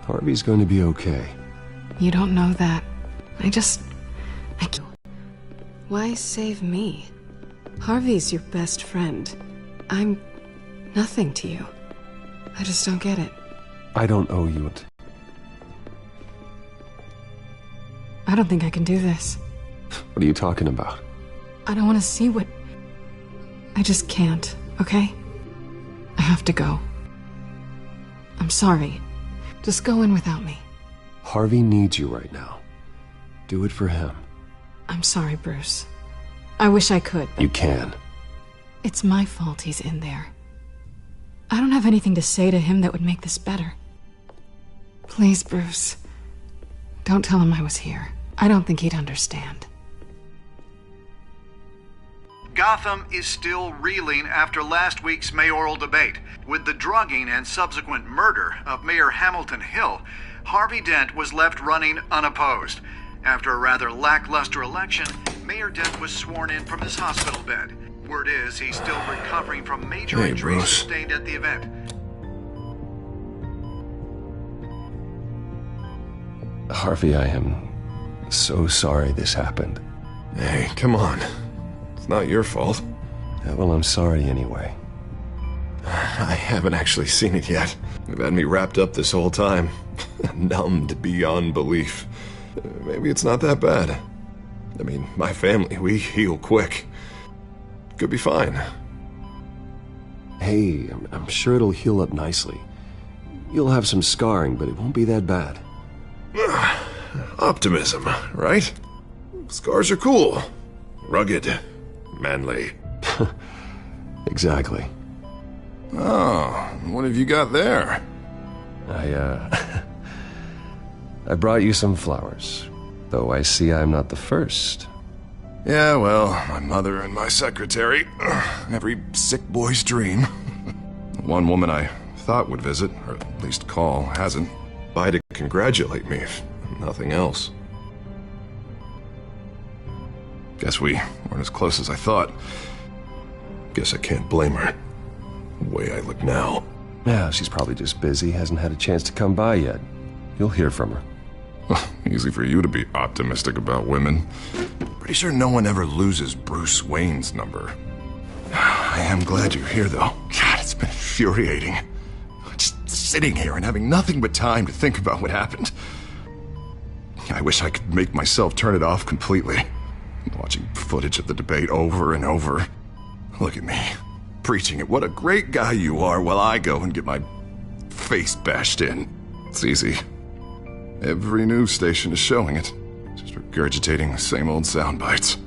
Harvey's going to be okay. You don't know that. Why save me? Harvey's your best friend. I'm nothing to you. I just don't get it. I don't owe you it. I don't think I can do this. What are you talking about? I don't want to see what... I just can't, okay? I have to go. I'm sorry. Just go in without me. Harvey needs you right now. Do it for him. I'm sorry, Bruce. I wish I could, but... You can. It's my fault he's in there. I don't have anything to say to him that would make this better. Please, Bruce. Don't tell him I was here. I don't think he'd understand. Gotham is still reeling after last week's mayoral debate. With the drugging and subsequent murder of Mayor Hamilton Hill, Harvey Dent was left running unopposed. After a rather lackluster election, Mayor Dent was sworn in from his hospital bed. Word is he's still recovering from major injuries sustained at the event. Harvey, I am so sorry this happened. Hey, come on. It's not your fault. Yeah, well, I'm sorry anyway. I haven't actually seen it yet. They've had me wrapped up this whole time. Numbed beyond belief. Maybe it's not that bad. I mean, my family, we heal quick. Could be fine. Hey, I'm sure it'll heal up nicely. You'll have some scarring, but it won't be that bad. Optimism, right? Scars are cool. Rugged. Manly. Exactly. Oh, what have you got there? I brought you some flowers. Though I see I'm not the first. Yeah, well, my mother and my secretary. Every sick boy's dream. One woman I thought would visit, or at least call, hasn't. By to congratulate me, if nothing else. Guess we weren't as close as I thought. Guess I can't blame her. The way I look now. Yeah, she's probably just busy, hasn't had a chance to come by yet. You'll hear from her. Easy for you to be optimistic about women. Pretty sure no one ever loses Bruce Wayne's number. I am glad you're here, though. God, it's been infuriating. Just sitting here and having nothing but time to think about what happened. I wish I could make myself turn it off completely. Watching footage of the debate over and over. Look at me, preaching at what a great guy you are while I go and get my face bashed in. It's easy. Every news station is showing it. Just regurgitating the same old sound bites.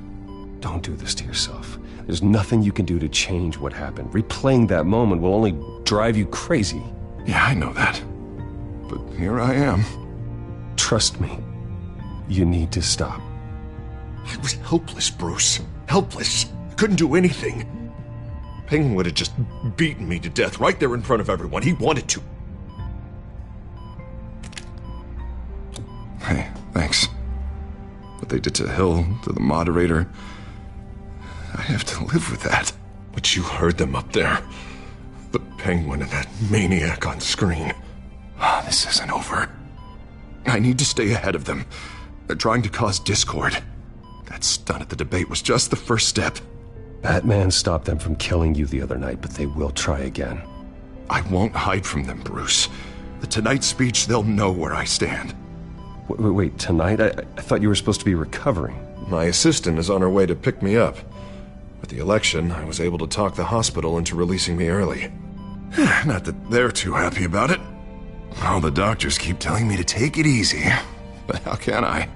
Don't do this to yourself. There's nothing you can do to change what happened. Replaying that moment will only drive you crazy. Yeah, I know that. But here I am. Trust me. You need to stop. I was helpless, Bruce. Helpless. I couldn't do anything. Penguin would have just beaten me to death right there in front of everyone. He wanted to. Hey, thanks. What they did to Hill, to the moderator, I have to live with that. But you heard them up there. The Penguin and that maniac on screen. This isn't over. I need to stay ahead of them. They're trying to cause discord. That stunt at the debate was just the first step. Batman stopped them from killing you the other night, but they will try again. I won't hide from them, Bruce. The Tonight speech, they'll know where I stand. Wait, tonight? I thought you were supposed to be recovering. My assistant is on her way to pick me up. With the election, I was able to talk the hospital into releasing me early. Not that they're too happy about it. All the doctors keep telling me to take it easy. But how can I?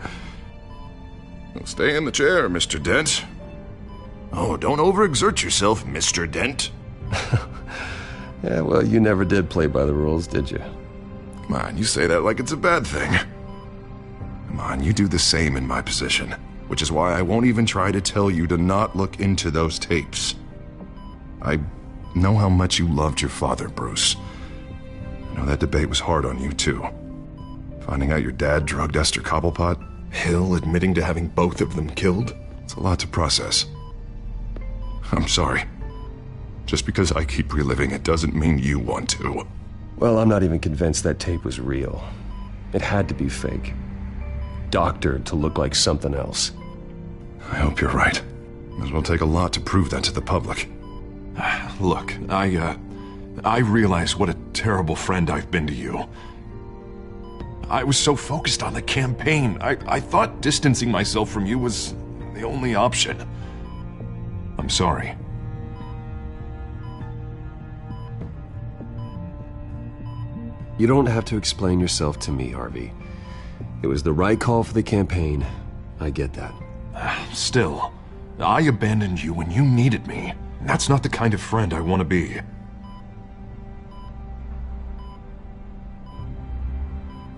Well, stay in the chair, Mr. Dent. Oh, don't overexert yourself, Mr. Dent. Yeah, well, you never did play by the rules, did you? Come on, you say that like it's a bad thing. Come on, you do the same in my position. Which is why I won't even try to tell you to not look into those tapes. I know how much you loved your father, Bruce. I know that debate was hard on you, too. Finding out your dad drugged Esther Cobblepot, Hill admitting to having both of them killed, it's a lot to process. I'm sorry. Just because I keep reliving it doesn't mean you want to. Well, I'm not even convinced that tape was real. It had to be fake. Doctored to look like something else. I hope you're right. It will take a lot to prove that to the public. Look, I realize what a terrible friend I've been to you. I was so focused on the campaign. I thought distancing myself from you was the only option. I'm sorry. You don't have to explain yourself to me, Harvey. It was the right call for the campaign. I get that. Still, I abandoned you when you needed me. That's not the kind of friend I want to be.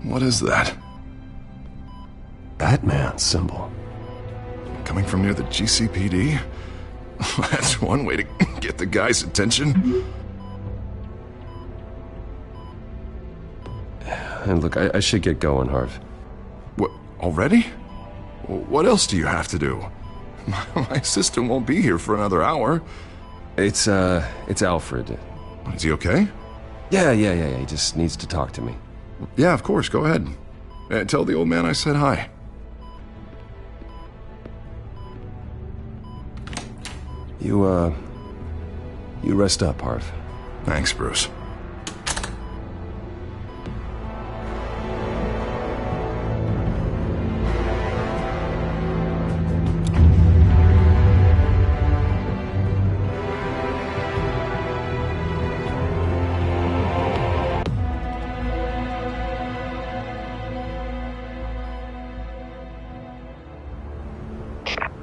What is that? Batman symbol. Coming from near the GCPD? That's one way to get the guy's attention. And look, I should get going, Harv. What, already? What else do you have to do? My assistant won't be here for another hour. It's Alfred. Is he okay? Yeah. He just needs to talk to me. Yeah, of course, go ahead. Tell the old man I said hi. You rest up, Harv. Thanks, Bruce.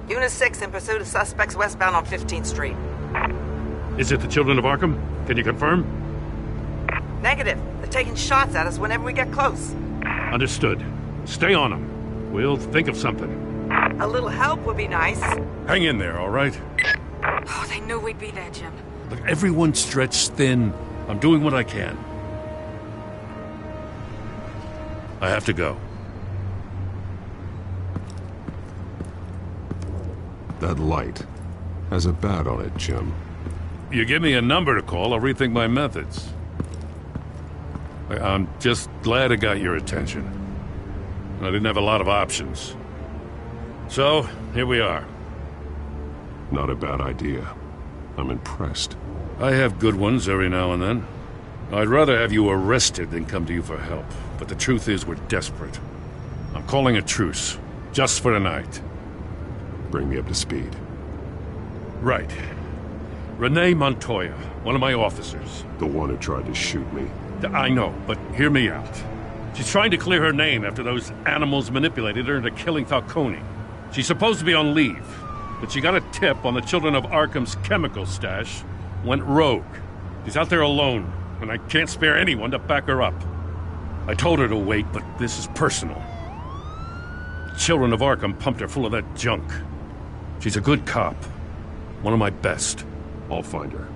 Unit 6 in pursuit of suspects westbound on 15th Street. Is it the Children of Arkham? Can you confirm? Negative. They're taking shots at us whenever we get close. Understood. Stay on them. We'll think of something. A little help would be nice. Hang in there, all right? Oh, they knew we'd be there, Jim. Look, everyone's stretched thin. I'm doing what I can. I have to go. That light has a bat on it, Jim. You give me a number to call, I'll rethink my methods. I'm just glad I got your attention. I didn't have a lot of options. So, here we are. Not a bad idea. I'm impressed. I have good ones every now and then. I'd rather have you arrested than come to you for help. But the truth is we're desperate. I'm calling a truce, just for tonight. Bring me up to speed. Right. Renee Montoya, one of my officers. The one who tried to shoot me. I know, but hear me out. She's trying to clear her name after those animals manipulated her into killing Falcone. She's supposed to be on leave, but she got a tip on the Children of Arkham's chemical stash, went rogue. She's out there alone, and I can't spare anyone to back her up. I told her to wait, but this is personal. Children of Arkham pumped her full of that junk. She's a good cop. One of my best. I'll find her.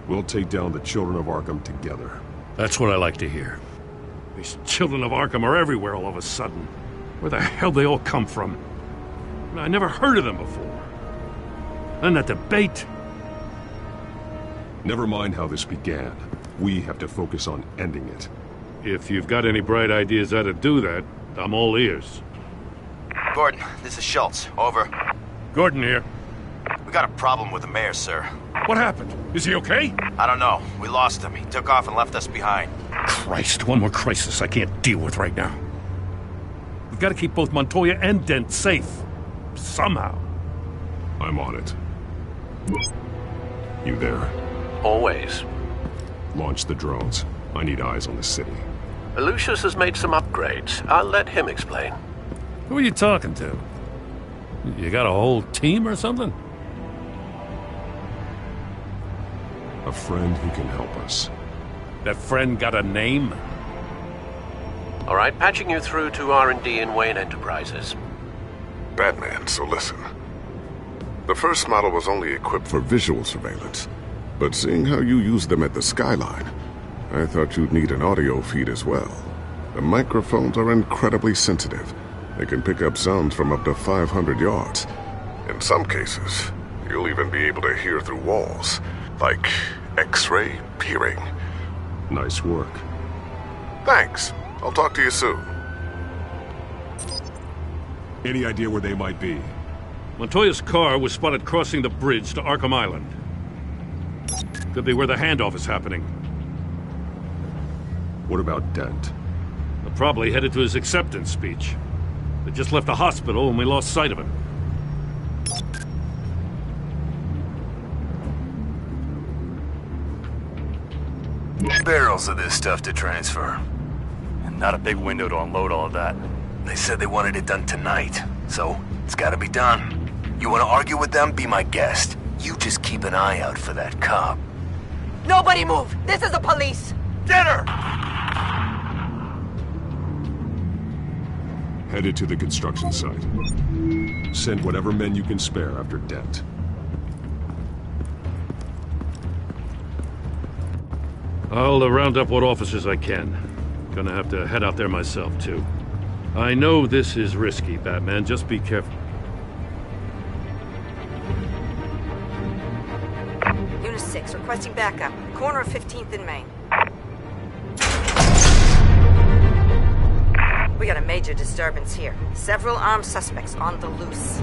We'll take down the Children of Arkham together. That's what I like to hear. These Children of Arkham are everywhere all of a sudden. Where the hell they all come from? I never heard of them before. And that debate. Never mind how this began. We have to focus on ending it. If you've got any bright ideas how to do that, I'm all ears. Gordon, this is Schultz. Over. Gordon here. We got a problem with the mayor, sir. What happened? Is he okay? I don't know. We lost him. He took off and left us behind. Christ, one more crisis I can't deal with right now. We've got to keep both Montoya and Dent safe. Somehow. I'm on it. You there? Always. Launch the drones. I need eyes on the city. Lucius has made some upgrades. I'll let him explain. Who are you talking to? You got a whole team or something? A friend who can help us. That friend got a name? All right, patching you through to R&D in Wayne Enterprises. Batman, so listen. The first model was only equipped for visual surveillance, but seeing how you use them at the Skyline, I thought you'd need an audio feed as well. The microphones are incredibly sensitive. They can pick up sounds from up to 500 yards. In some cases, you'll even be able to hear through walls, like X-ray peering. Nice work. Thanks. I'll talk to you soon. Any idea where they might be? Montoya's car was spotted crossing the bridge to Arkham Island. Could be where the handoff is happening. What about Dent? They're probably headed to his acceptance speech. They just left the hospital and we lost sight of him. Barrels of this stuff to transfer. And not a big window to unload all of that. They said they wanted it done tonight, so it's gotta be done. You wanna argue with them? Be my guest. You just keep an eye out for that cop. Nobody move! This is the police! Dinner! Headed to the construction site. Send whatever men you can spare after Dent. I'll round up what officers I can. Gonna have to head out there myself, too. I know this is risky, Batman. Just be careful. Unit 6, requesting backup. Corner of 15th and Main. We got a major disturbance here. Several armed suspects on the loose.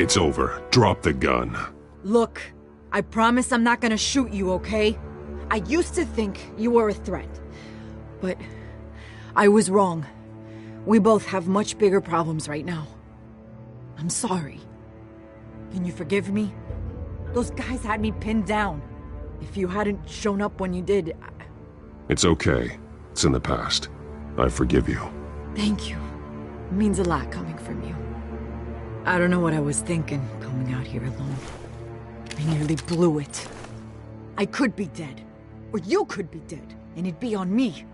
It's over. Drop the gun. Look, I promise I'm not gonna shoot you, okay? I used to think you were a threat. But I was wrong. We both have much bigger problems right now. I'm sorry. Can you forgive me? Those guys had me pinned down. If you hadn't shown up when you did, It's okay. It's in the past. I forgive you. Thank you. It means a lot coming from you. I don't know what I was thinking, coming out here alone. I nearly blew it. I could be dead. Or you could be dead, and it'd be on me.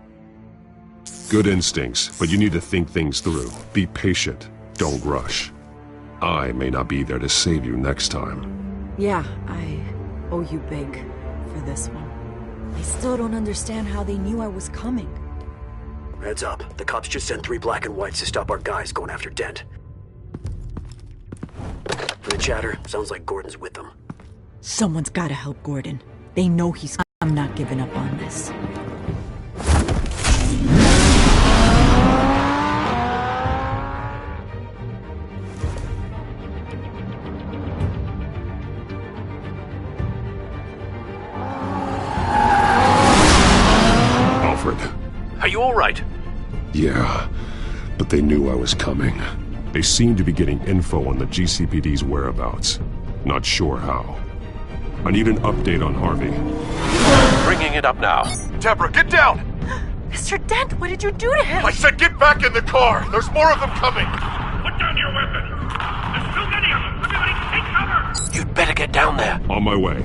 Good instincts, but you need to think things through. Be patient. Don't rush. I may not be there to save you next time. Yeah, I owe you big for this one. I still don't understand how they knew I was coming. Heads up. The cops just sent 3 black and whites to stop our guys going after Dent. From the chatter, sounds like Gordon's with them. Someone's gotta help Gordon. They know he's... I'm not giving up on this. Alfred. Are you all right? Yeah, but they knew I was coming. They seem to be getting info on the GCPD's whereabouts. Not sure how. I need an update on Harvey. Bringing it up now. Deborah, get down! Mr. Dent, what did you do to him? I said get back in the car! There's more of them coming! Put down your weapon! There's too many of them! Everybody take cover! You'd better get down there. On my way.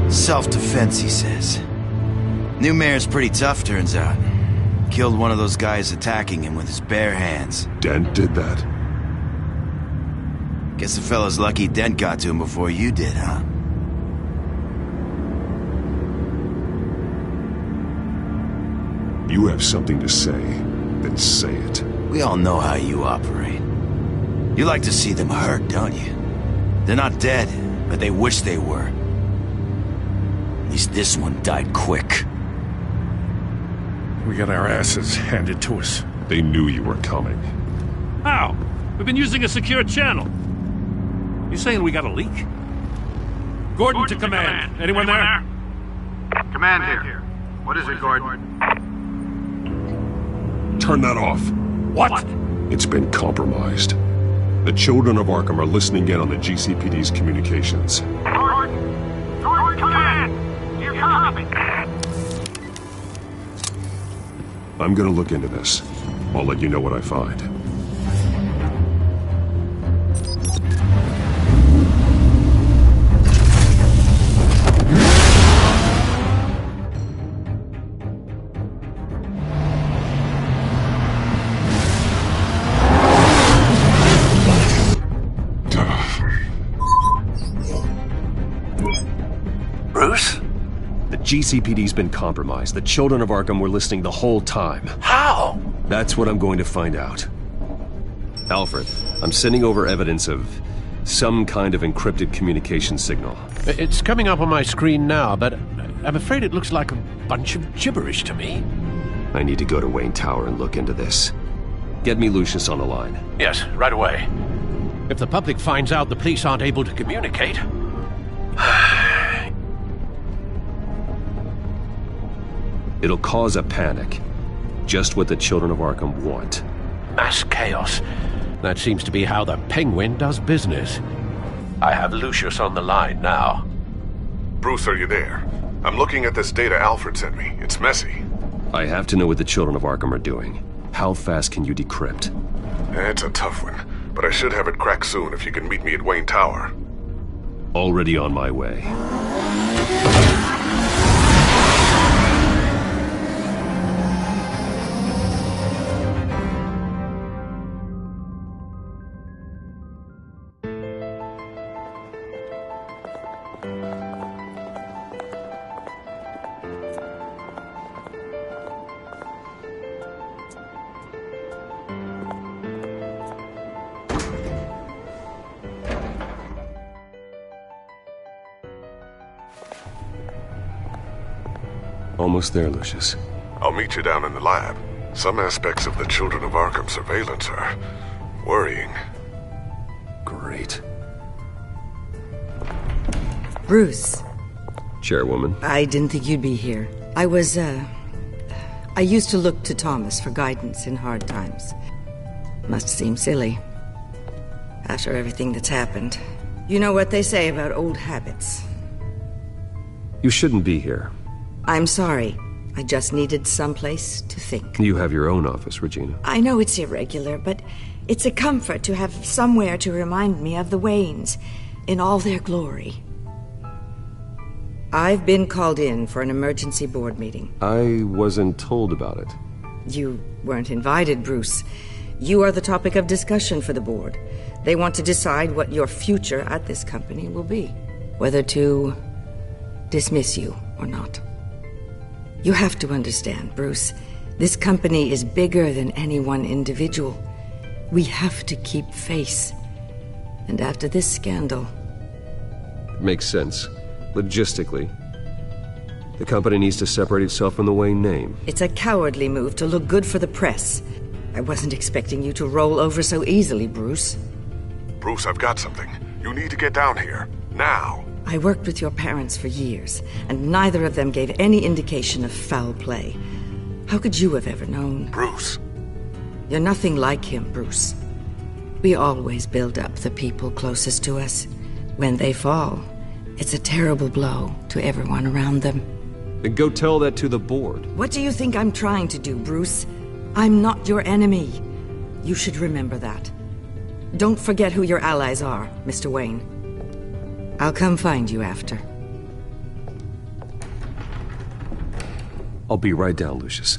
Self-defense, he says. New mayor's pretty tough, turns out. Killed one of those guys attacking him with his bare hands. Dent did that? Guess the fella's lucky Dent got to him before you did, huh? You have something to say, then say it. We all know how you operate. You like to see them hurt, don't you? They're not dead, but they wish they were. At least this one died quick. We got our asses handed to us. They knew you were coming. How? We've been using a secure channel. You saying we got a leak? Gordon to command. Anyone there? Command here. What is it, Gordon? Turn that off. What? It's been compromised. The children of Arkham are listening in on the GCPD's communications. Gordon, command! You copy? I'm gonna look into this. I'll let you know what I find. Bruce? The GCPD's been compromised. The children of Arkham were listening the whole time. How? That's what I'm going to find out. Alfred, I'm sending over evidence of some kind of encrypted communication signal. It's coming up on my screen now, but I'm afraid it looks like a bunch of gibberish to me. I need to go to Wayne Tower and look into this. Get me Lucius on the line. Yes, right away. If the public finds out the police aren't able to communicate... It'll cause a panic. Just what the children of Arkham want. Mass chaos. That seems to be how the Penguin does business. I have Lucius on the line now. Bruce, are you there? I'm looking at this data Alfred sent me. It's messy. I have to know what the children of Arkham are doing. How fast can you decrypt? It's a tough one, but I should have it cracked soon if you can meet me at Wayne Tower. Already on my way. Almost there, Lucius. I'll meet you down in the lab. Some aspects of the Children of Arkham surveillance are worrying. Great. Bruce. Chairwoman. I didn't think you'd be here. I used to look to Thomas for guidance in hard times. Must seem silly. After everything that's happened. You know what they say about old habits. You shouldn't be here. I'm sorry. I just needed someplace to think. You have your own office, Regina. I know it's irregular, but it's a comfort to have somewhere to remind me of the Waynes in all their glory. I've been called in for an emergency board meeting. I wasn't told about it. You weren't invited, Bruce. You are the topic of discussion for the board. They want to decide what your future at this company will be. Whether to dismiss you or not. You have to understand, Bruce. This company is bigger than any one individual. We have to keep face. And after this scandal... Makes sense. Logistically. The company needs to separate itself from the Wayne name. It's a cowardly move to look good for the press. I wasn't expecting you to roll over so easily, Bruce. Bruce, I've got something. You need to get down here. Now. I worked with your parents for years, and neither of them gave any indication of foul play. How could you have ever known? Bruce. You're nothing like him, Bruce. We always build up the people closest to us. When they fall, it's a terrible blow to everyone around them. Then go tell that to the board. What do you think I'm trying to do, Bruce? I'm not your enemy. You should remember that. Don't forget who your allies are, Mr. Wayne. I'll come find you after. I'll be right down, Lucius.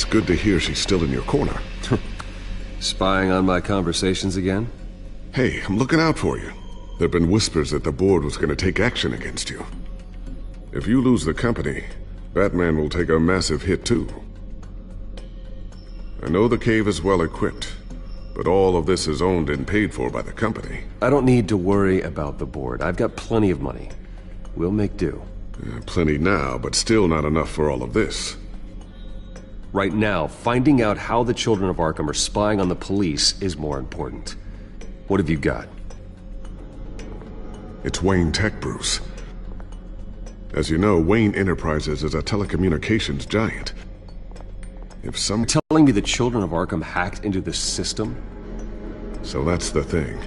It's good to hear she's still in your corner. Spying on my conversations again? Hey, I'm looking out for you. There've been whispers that the board was going to take action against you. If you lose the company, Batman will take a massive hit too. I know the cave is well equipped, but all of this is owned and paid for by the company. I don't need to worry about the board. I've got plenty of money. We'll make do. Plenty now, but still not enough for all of this. Right now, finding out how the children of Arkham are spying on the police is more important. What have you got? It's Wayne Tech, Bruce. As you know, Wayne Enterprises is a telecommunications giant. If some... You're telling me the children of Arkham hacked into this system? So that's the thing.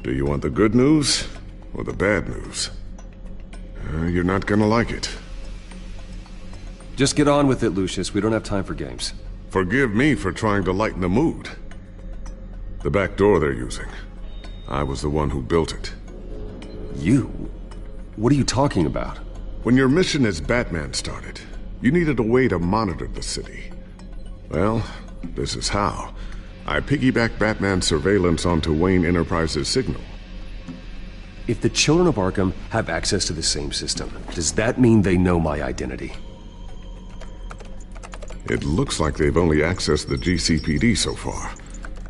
Do you want the good news or the bad news? You're not gonna like it. Just get on with it, Lucius. We don't have time for games. Forgive me for trying to lighten the mood. The back door they're using. I was the one who built it. You? What are you talking about? When your mission as Batman started, you needed a way to monitor the city. Well, this is how. I piggybacked Batman's surveillance onto Wayne Enterprises' signal. If the children of Arkham have access to the same system, does that mean they know my identity? It looks like they've only accessed the GCPD so far.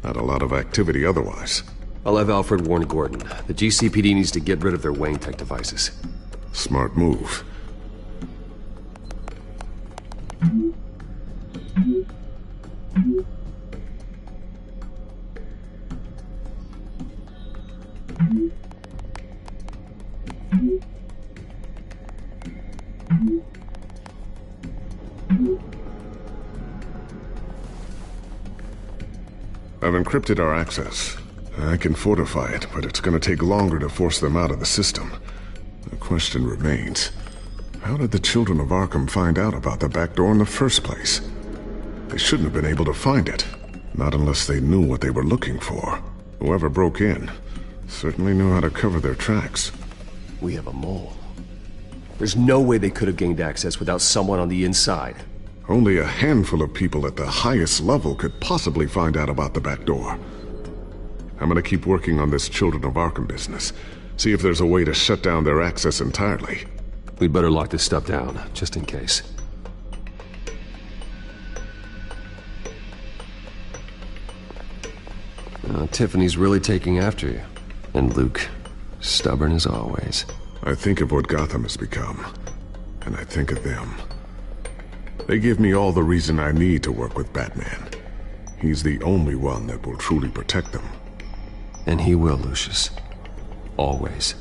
Not a lot of activity otherwise. I'll have Alfred warn Gordon. The GCPD needs to get rid of their Wayne Tech devices. Smart move. I've encrypted our access. I can fortify it, but it's going to take longer to force them out of the system. The question remains, how did the children of Arkham find out about the back door in the first place? They shouldn't have been able to find it. Not unless they knew what they were looking for. Whoever broke in certainly knew how to cover their tracks. We have a mole. There's no way they could have gained access without someone on the inside. Only a handful of people at the highest level could possibly find out about the back door. I'm gonna keep working on this Children of Arkham business. See if there's a way to shut down their access entirely. We'd better lock this stuff down, just in case. Tiffany's really taking after you. And Luke, stubborn as always. I think of what Gotham has become, and I think of them. They give me all the reason I need to work with Batman. He's the only one that will truly protect them. And he will, Lucius. Always.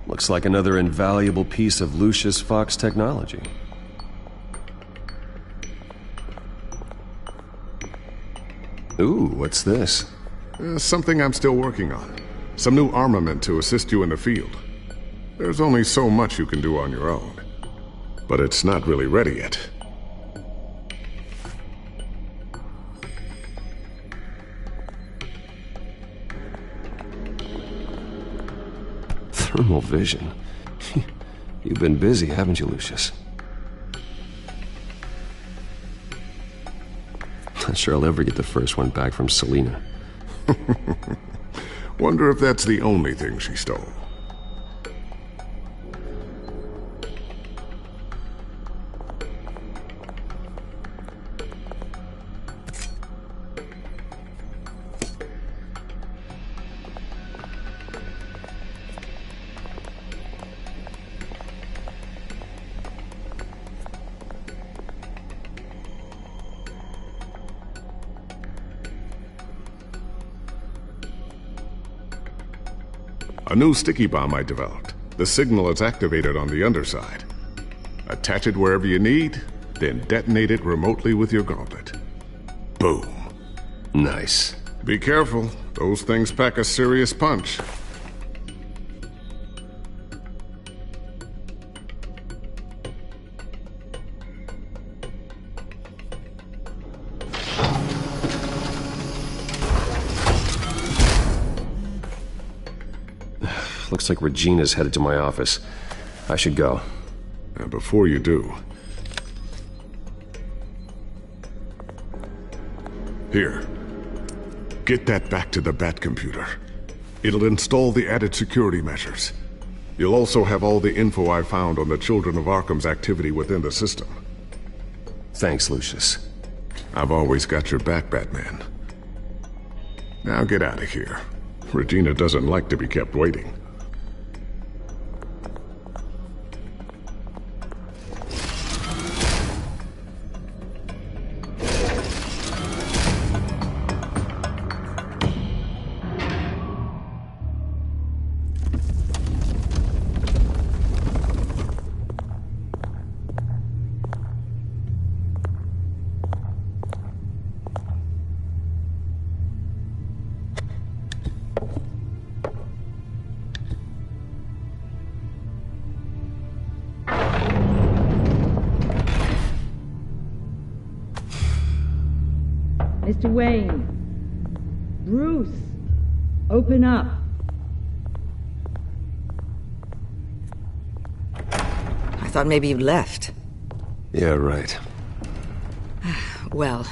Looks like another invaluable piece of Lucius Fox technology. Ooh, what's this? Something I'm still working on. Some new armament to assist you in the field. There's only so much you can do on your own. But it's not really ready yet. Thermal vision. You've been busy, haven't you, Lucius? Not sure I'll ever get the first one back from Selina. Wonder if that's the only thing she stole. A new sticky bomb I developed. The signal is activated on the underside. Attach it wherever you need, then detonate it remotely with your gauntlet. Boom. Nice. Be careful. Those things pack a serious punch. Looks like Regina's headed to my office. I should go. And before you do... Here. Get that back to the Bat computer. It'll install the added security measures. You'll also have all the info I found on the Children of Arkham's activity within the system. Thanks, Lucius. I've always got your back, Batman. Now get out of here. Regina doesn't like to be kept waiting. Mr. Wayne. Bruce. Open up. I thought maybe you left. Yeah, right. Well,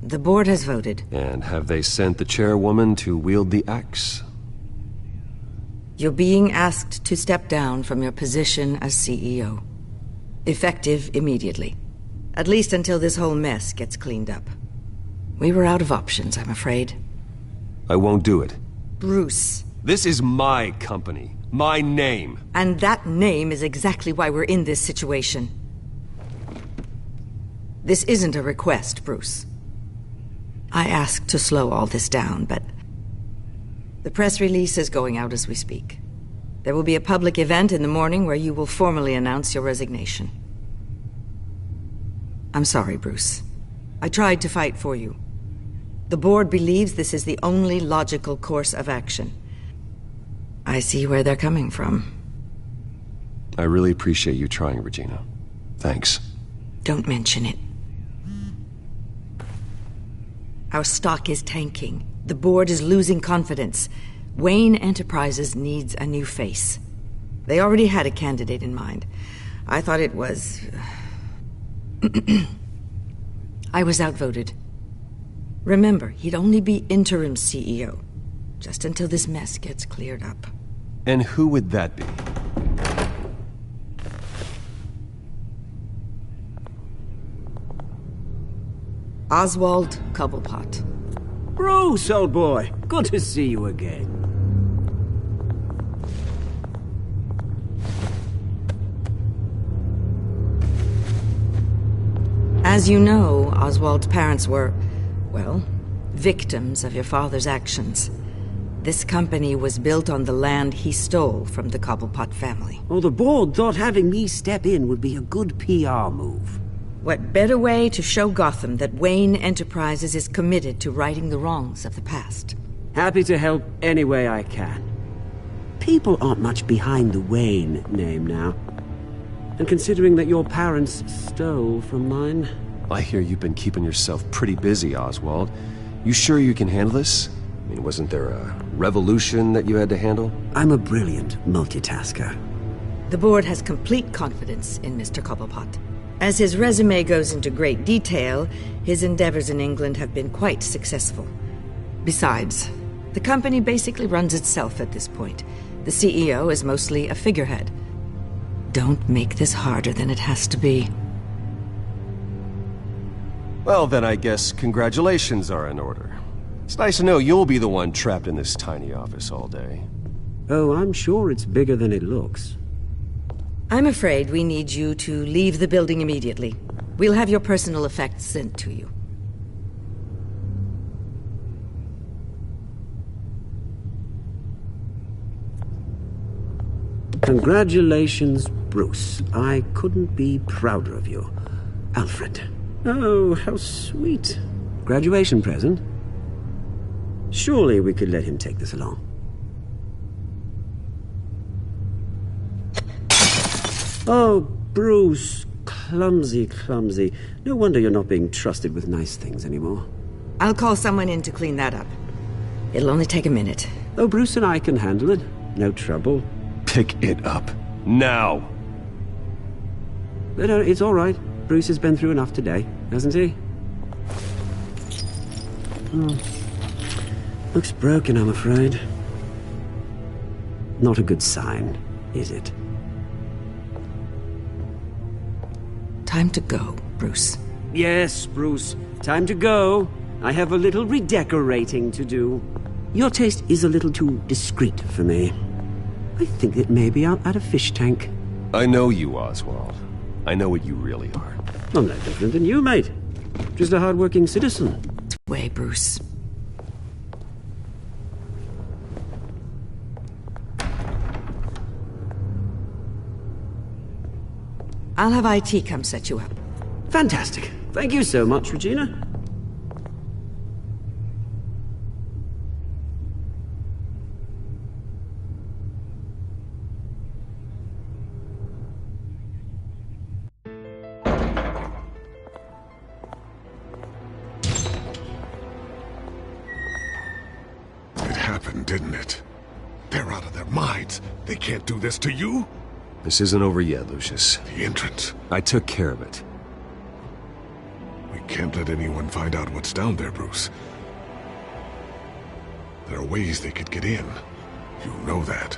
the board has voted. And have they sent the chairwoman to wield the axe? You're being asked to step down from your position as CEO. Effective immediately. At least until this whole mess gets cleaned up. We were out of options, I'm afraid. I won't do it. Bruce. This is my company. My name. And that name is exactly why we're in this situation. This isn't a request, Bruce. I asked to slow all this down, but... the press release is going out as we speak. There will be a public event in the morning where you will formally announce your resignation. I'm sorry, Bruce. I tried to fight for you. The board believes this is the only logical course of action. I see where they're coming from. I really appreciate you trying, Regina. Thanks. Don't mention it. Our stock is tanking. The board is losing confidence. Wayne Enterprises needs a new face. They already had a candidate in mind. I thought it was... I was outvoted. Remember, he'd only be interim CEO, just until this mess gets cleared up. And who would that be? Oswald Cobblepot. Bruce, old boy. Good to see you again. As you know, Oswald's parents were, well, victims of your father's actions. This company was built on the land he stole from the Cobblepot family. Well, the board thought having me step in would be a good PR move. What better way to show Gotham that Wayne Enterprises is committed to righting the wrongs of the past? Happy to help any way I can. People aren't much behind the Wayne name now. And considering that your parents stole from mine... I hear you've been keeping yourself pretty busy, Oswald. You sure you can handle this? I mean, wasn't there a revolution that you had to handle? I'm a brilliant multitasker. The board has complete confidence in Mr. Cobblepot. As his resume goes into great detail, his endeavors in England have been quite successful. Besides, the company basically runs itself at this point. The CEO is mostly a figurehead. Don't make this harder than it has to be. Well, then I guess congratulations are in order. It's nice to know you'll be the one trapped in this tiny office all day. Oh, I'm sure it's bigger than it looks. I'm afraid we need you to leave the building immediately. We'll have your personal effects sent to you. Congratulations, Bruce. I couldn't be prouder of you. Alfred. Oh, how sweet. Graduation present? Surely we could let him take this along. Oh, Bruce. Clumsy, clumsy. No wonder you're not being trusted with nice things anymore. I'll call someone in to clean that up. It'll only take a minute. Oh, Bruce and I can handle it. No trouble. Pick it up. Now! But it's all right. Bruce has been through enough today, hasn't he? Looks broken, I'm afraid. Not a good sign, is it? Time to go, Bruce. Yes, Bruce. Time to go. I have a little redecorating to do. Your taste is a little too discreet for me. I think that maybe I'll add a fish tank. I know you, Oswald. I know what you really are. I'm no different than you, mate. Just a hard-working citizen. Way, Bruce. I'll have IT come set you up. Fantastic. Thank you so much, Regina. It happened, didn't it? They're out of their minds. They can't do this to you. This isn't over yet, Lucius. The entrance. I took care of it. We can't let anyone find out what's down there, Bruce. There are ways they could get in. You know that.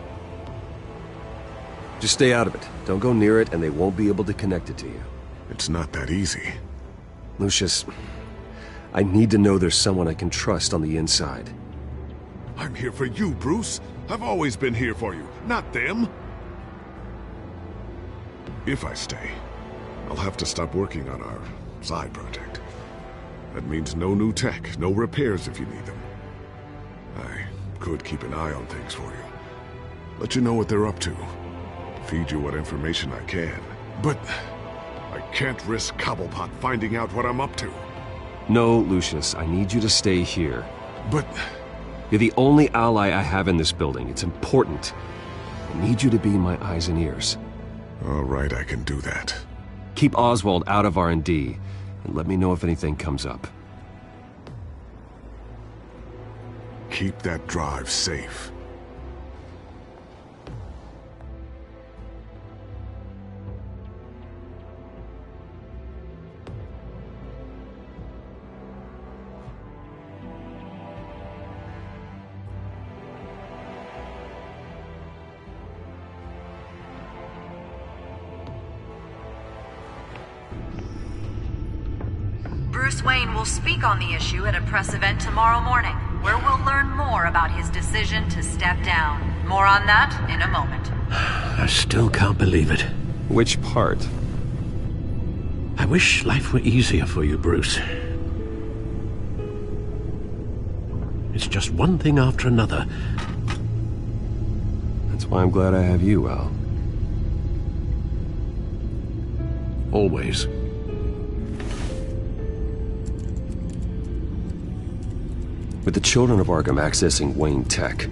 Just stay out of it. Don't go near it, and they won't be able to connect it to you. It's not that easy. Lucius, I need to know there's someone I can trust on the inside. I'm here for you, Bruce. I've always been here for you, not them. If I stay, I'll have to stop working on our side project. That means no new tech, no repairs if you need them. I could keep an eye on things for you. Let you know what they're up to. Feed you what information I can. But I can't risk Cobblepot finding out what I'm up to. No, Lucius, I need you to stay here. But you're the only ally I have in this building. It's important. I need you to be my eyes and ears. All right, I can do that. Keep Oswald out of R&D, and let me know if anything comes up. Keep that drive safe. Bruce Wayne will speak on the issue at a press event tomorrow morning, where we'll learn more about his decision to step down. More on that in a moment. I still can't believe it. Which part? I wish life were easier for you, Bruce. It's just one thing after another. That's why I'm glad I have you, Al. Always. With the children of Arkham accessing Wayne Tech,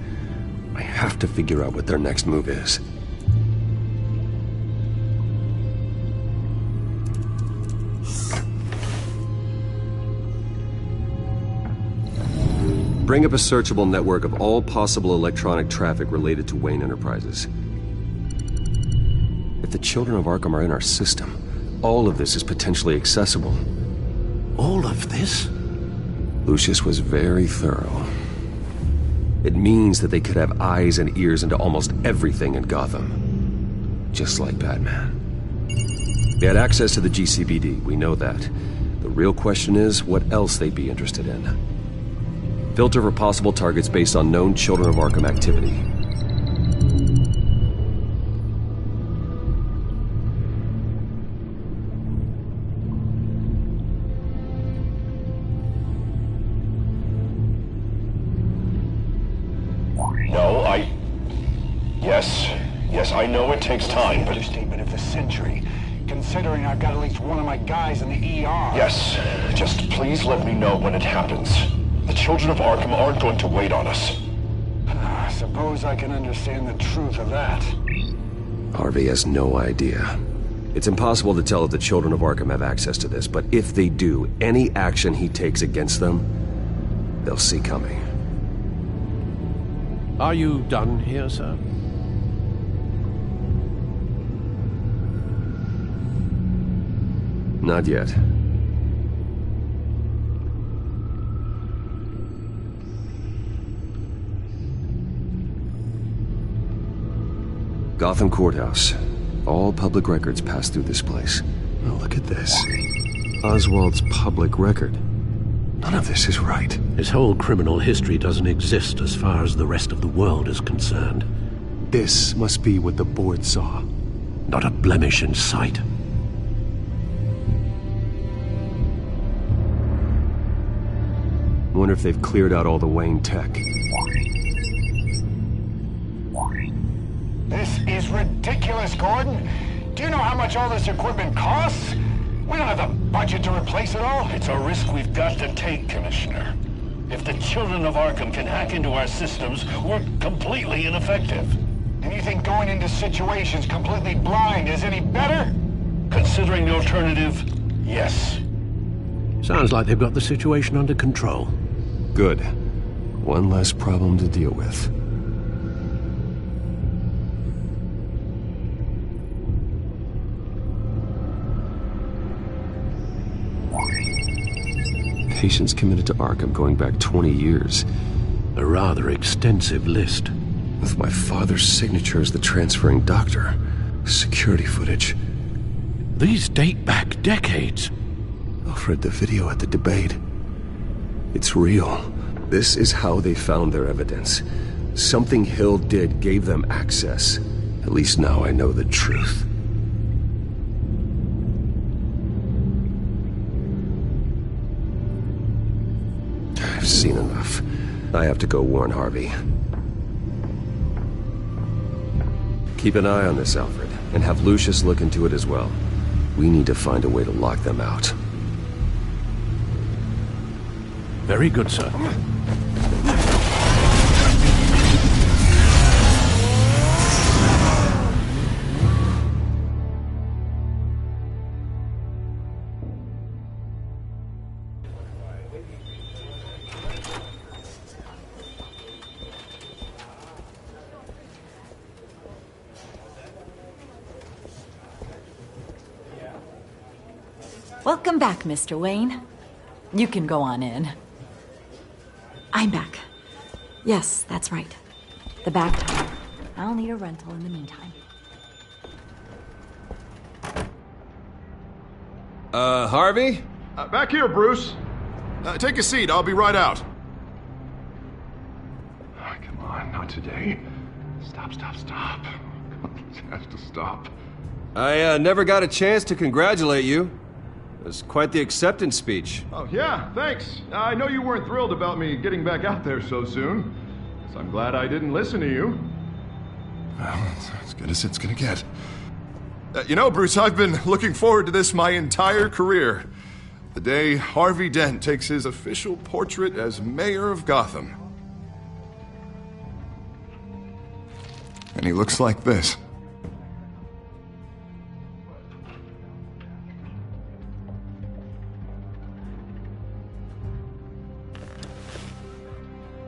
I have to figure out what their next move is. Bring up a searchable network of all possible electronic traffic related to Wayne Enterprises. If the children of Arkham are in our system, all of this is potentially accessible. All of this? Lucius was very thorough. It means that they could have eyes and ears into almost everything in Gotham. Just like Batman. They had access to the GCPD, we know that. The real question is what else they'd be interested in. Filter for possible targets based on known Children of Arkham activity. Yes, I know it takes time, but... Understatement of the century, considering I've got at least one of my guys in the ER. Yes, just please let me know when it happens. The children of Arkham aren't going to wait on us. I suppose I can understand the truth of that. Harvey has no idea. It's impossible to tell if the children of Arkham have access to this, but if they do, any action he takes against them, they'll see coming. Are you done here, sir? Not yet. Gotham Courthouse. All public records pass through this place. Oh, look at this. Oswald's public record. None of this is right. His whole criminal history doesn't exist as far as the rest of the world is concerned. This must be what the board saw. Not a blemish in sight. Wonder if they've cleared out all the Wayne tech. This is ridiculous, Gordon. Do you know how much all this equipment costs? We don't have the budget to replace it all. It's a risk we've got to take, Commissioner. If the children of Arkham can hack into our systems, we're completely ineffective. And you think going into situations completely blind is any better? Considering the alternative, yes. Sounds like they've got the situation under control. Good. One less problem to deal with. Patients committed to Arkham going back 20 years. A rather extensive list. With my father's signature as the transferring doctor. Security footage. These date back decades. Alfred, the video at the debate. It's real. This is how they found their evidence. Something Hill did gave them access. At least now I know the truth. I've seen enough. I have to go warn Harvey. Keep an eye on this, Alfred, and have Lucius look into it as well. We need to find a way to lock them out. Very good, sir. Welcome back, Mr. Wayne. You can go on in. I'm back. Yes, that's right. The back tire. I'll need a rental in the meantime. Harvey? Back here, Bruce. Take a seat. I'll be right out. Oh, come on, not today. Stop. This has to stop. I never got a chance to congratulate you. It was quite the acceptance speech. Oh, yeah, thanks. I know you weren't thrilled about me getting back out there so soon, so I'm glad I didn't listen to you. Well, it's as good as it's gonna get. You know, Bruce, I've been looking forward to this my entire career. The day Harvey Dent takes his official portrait as mayor of Gotham. And he looks like this.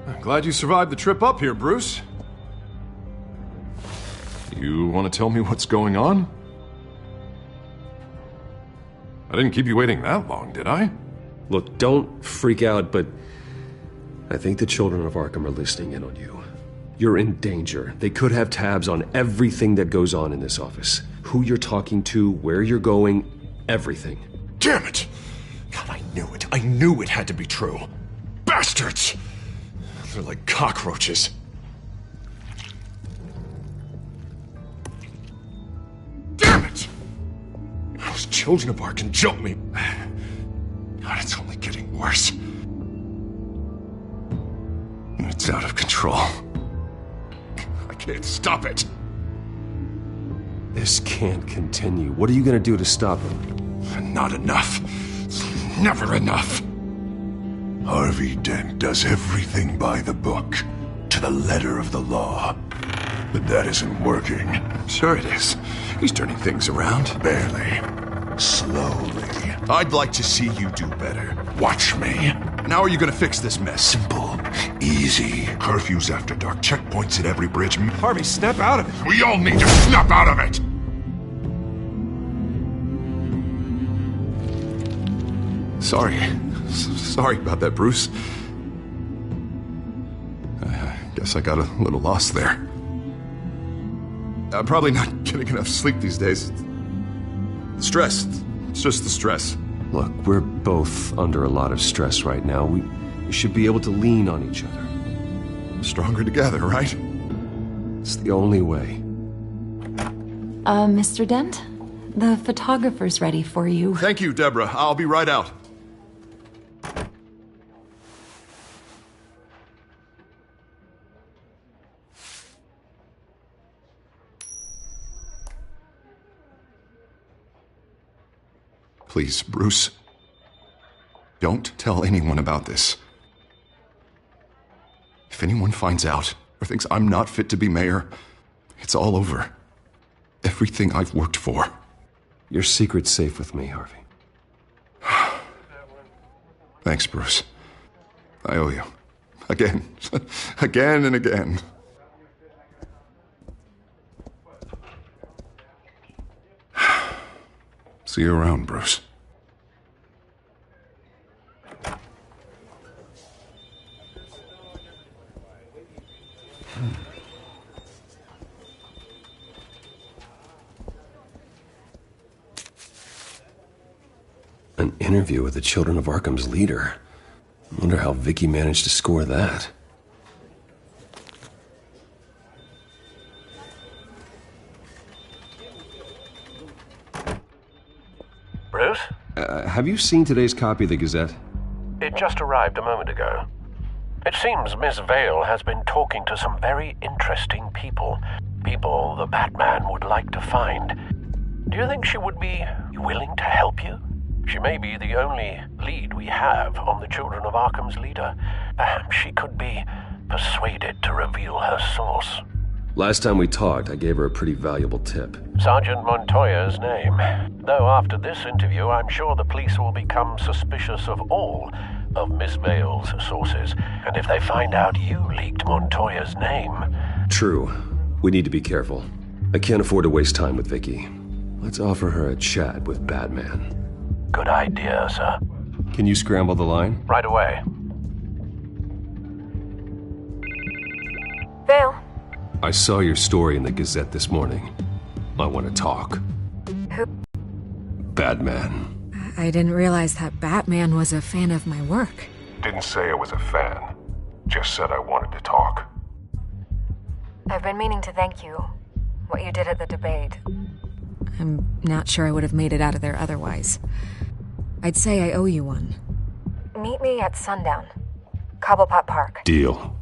I'm glad you survived the trip up here, Bruce. You want to tell me what's going on? I didn't keep you waiting that long, did I? Look, don't freak out, but I think the children of Arkham are listening in on you. You're in danger. They could have tabs on everything that goes on in this office. Who you're talking to, where you're going, everything. Damn it! God, I knew it. I knew it had to be true. Bastards! They're like cockroaches. Damn it! Those children of Arkham jumped me. God, it's only getting worse. It's out of control. I can't stop it. This can't continue. What are you gonna do to stop him? Not enough. Never enough. Harvey Dent does everything by the book, to the letter of the law. But that isn't working. Sure it is. He's turning things around. Barely. Slowly. I'd like to see you do better. Watch me. Now are you gonna fix this mess? Simple. Easy. Curfews after dark. Checkpoints at every bridge. Harvey, snap out of it. We all need to snap out of it! Sorry about that, Bruce. I guess I got a little lost there. I'm probably not getting enough sleep these days. Stress. It's just the stress. Look, we're both under a lot of stress right now. We should be able to lean on each other. Stronger together, right? It's the only way. Mr. Dent? The photographer's ready for you. Thank you, Deborah. I'll be right out. Please, Bruce. Don't tell anyone about this. If anyone finds out or thinks I'm not fit to be mayor, it's all over. Everything I've worked for. Your secret's safe with me, Harvey. Thanks, Bruce. I owe you. Again. Again and again. See you around, Bruce. An interview with the Children of Arkham's leader. I wonder how Vicky managed to score that. Bruce? Have you seen today's copy of the Gazette? It just arrived a moment ago. It seems Miss Vale has been talking to some very interesting people. People the Batman would like to find. Do you think she would be willing to help you? She may be the only lead we have on the Children of Arkham's leader. Perhaps she could be persuaded to reveal her source. Last time we talked, I gave her a pretty valuable tip. Sergeant Montoya's name. Though after this interview, I'm sure the police will become suspicious of all of Miss Vale's sources. And if they find out you leaked Montoya's name... True. We need to be careful. I can't afford to waste time with Vicky. Let's offer her a chat with Batman. Good idea, sir. Can you scramble the line? Right away. Vale. I saw your story in the Gazette this morning. I want to talk. Who? Batman. I didn't realize that Batman was a fan of my work. Didn't say I was a fan. Just said I wanted to talk. I've been meaning to thank you. What you did at the debate. I'm not sure I would have made it out of there otherwise. I'd say I owe you one. Meet me at sundown. Cobblepot Park. Deal.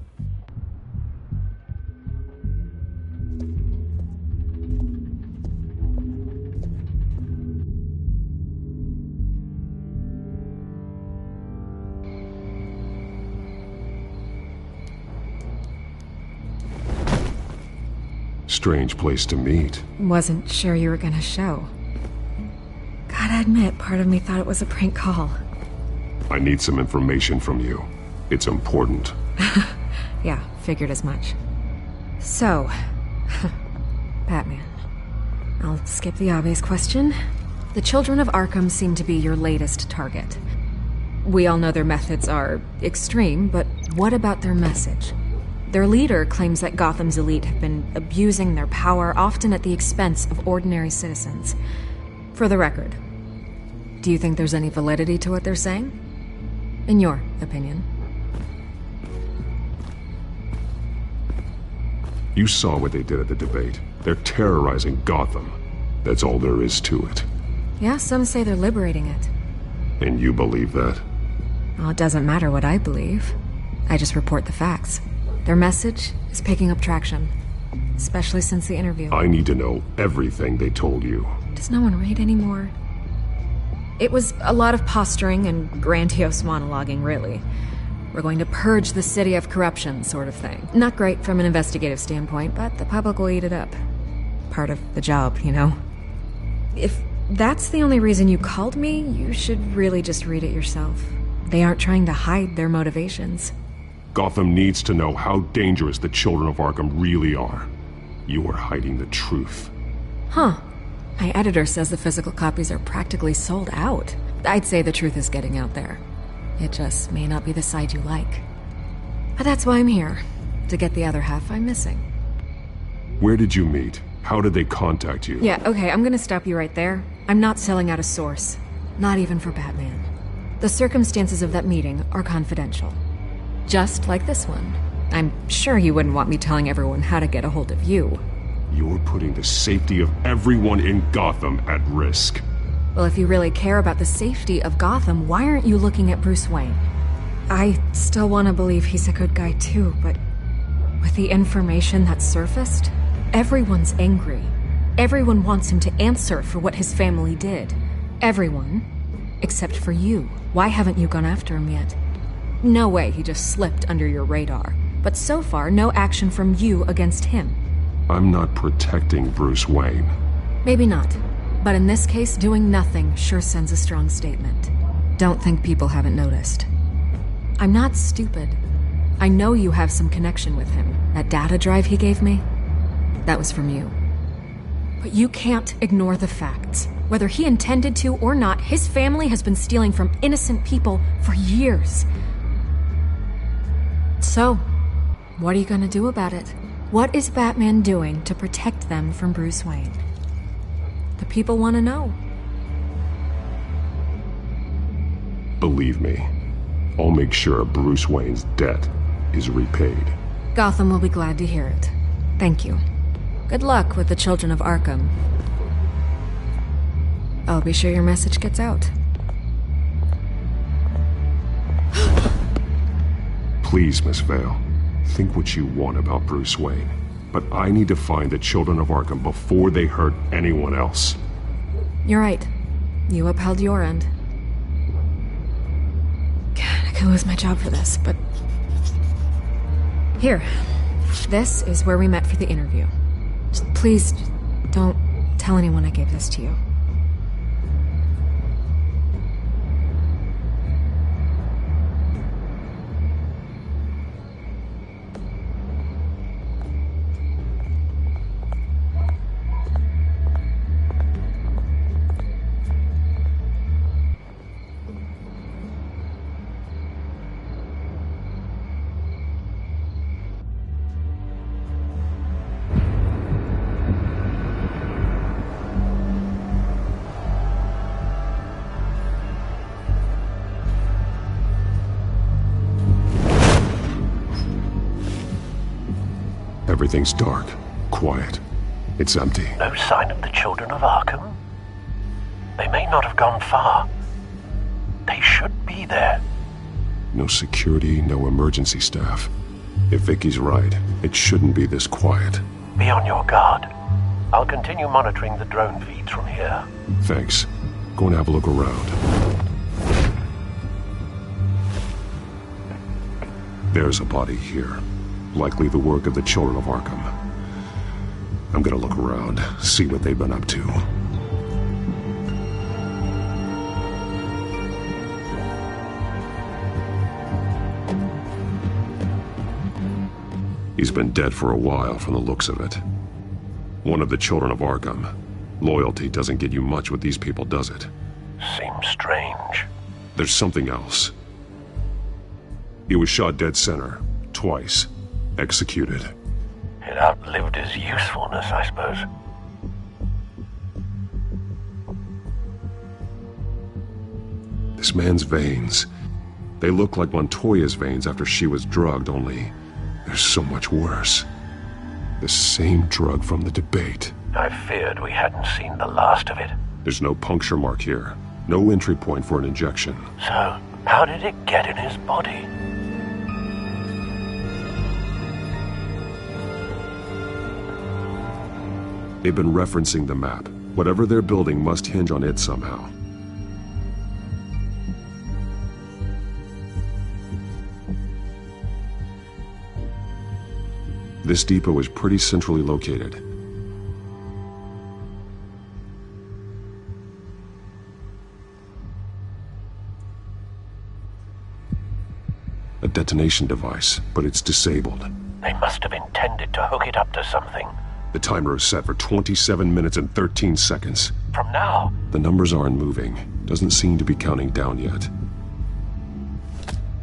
Strange place to meet. Wasn't sure you were gonna show. Gotta admit, part of me thought it was a prank call. I need some information from you. It's important. Yeah, figured as much. So, Batman. I'll skip the obvious question. The Children of Arkham seem to be your latest target. We all know their methods are extreme, but what about their message? Their leader claims that Gotham's elite have been abusing their power, often at the expense of ordinary citizens. For the record, do you think there's any validity to what they're saying? In your opinion? You saw what they did at the debate. They're terrorizing Gotham. That's all there is to it. Yeah, some say they're liberating it. And you believe that? Well, it doesn't matter what I believe. I just report the facts. Their message is picking up traction, especially since the interview. I need to know everything they told you. Does no one read anymore? It was a lot of posturing and grandiose monologuing, really. We're going to purge the city of corruption, sort of thing. Not great from an investigative standpoint, but the public will eat it up. Part of the job, you know? If that's the only reason you called me, you should really just read it yourself. They aren't trying to hide their motivations. Gotham needs to know how dangerous the Children of Arkham really are. You are hiding the truth. Huh. My editor says the physical copies are practically sold out. I'd say the truth is getting out there. It just may not be the side you like. But that's why I'm here, to get the other half I'm missing. Where did you meet? How did they contact you? Yeah, okay, I'm gonna stop you right there. I'm not selling out a source. Not even for Batman. The circumstances of that meeting are confidential. Just like this one. I'm sure you wouldn't want me telling everyone how to get a hold of you. You're putting the safety of everyone in Gotham at risk. Well, if you really care about the safety of Gotham, why aren't you looking at Bruce Wayne? I still want to believe he's a good guy too, but with the information that surfaced, everyone's angry. Everyone wants him to answer for what his family did. Everyone, except for you. Why haven't you gone after him yet? No way he just slipped under your radar. But so far, no action from you against him. I'm not protecting Bruce Wayne. Maybe not. But in this case, doing nothing sure sends a strong statement. Don't think people haven't noticed. I'm not stupid. I know you have some connection with him. That data drive he gave me, that was from you. But you can't ignore the facts. Whether he intended to or not, his family has been stealing from innocent people for years. So, what are you gonna do about it? What is Batman doing to protect them from Bruce Wayne? The people want to know. Believe me, I'll make sure Bruce Wayne's debt is repaid. Gotham will be glad to hear it. Thank you. Good luck with the children of Arkham. I'll be sure your message gets out. Please, Miss Vale, think what you want about Bruce Wayne. But I need to find the children of Arkham before they hurt anyone else. You're right. You upheld your end. God, I could lose my job for this, but... Here. This is where we met for the interview. Just please, don't tell anyone I gave this to you. Everything's dark, quiet. It's empty. No sign of the children of Arkham? They may not have gone far. They should be there. No security, no emergency staff. If Vicky's right, it shouldn't be this quiet. Be on your guard. I'll continue monitoring the drone feeds from here. Thanks. Go and have a look around. There's a body here. Likely the work of the children of Arkham. I'm gonna look around, see what they've been up to. He's been dead for a while from the looks of it. One of the children of Arkham. Loyalty doesn't get you much with these people, does it? Seems strange. There's something else. He was shot dead center, twice. Executed. It outlived his usefulness, I suppose. This man's veins. They look like Montoya's veins after she was drugged, only they're so much worse. The same drug from the debate. I feared we hadn't seen the last of it. There's no puncture mark here. No entry point for an injection. So, how did it get in his body? They've been referencing the map. Whatever they're building must hinge on it somehow. This depot is pretty centrally located. A detonation device, but it's disabled. They must have intended to hook it up to something. The timer is set for 27 minutes and 13 seconds. From now? The numbers aren't moving. Doesn't seem to be counting down yet.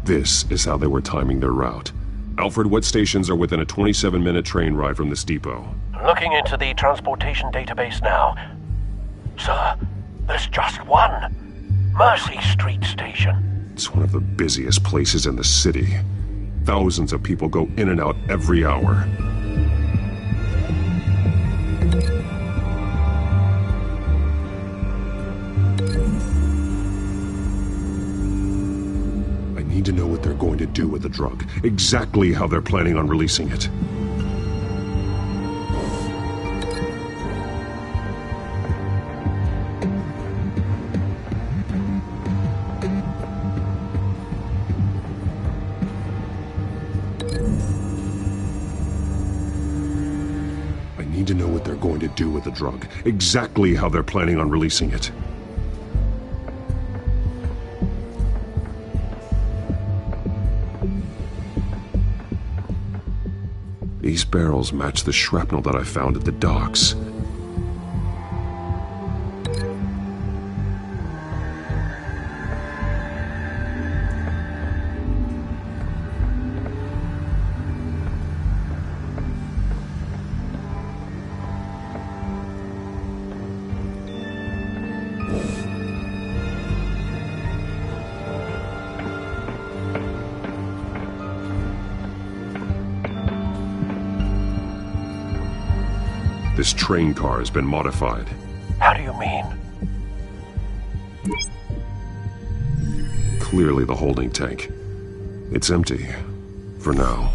This is how they were timing their route. Alfred, what stations are within a 27-minute train ride from this depot? Looking into the transportation database now. Sir, there's just one. Mercy Street Station. It's one of the busiest places in the city. Thousands of people go in and out every hour. I need to know what they're going to do with the drug. Exactly how they're planning on releasing it. To know what they're going to do with the drug. Exactly how they're planning on releasing it. These barrels match the shrapnel that I found at the docks. This train car has been modified. How do you mean? Clearly the holding tank. It's empty. For now.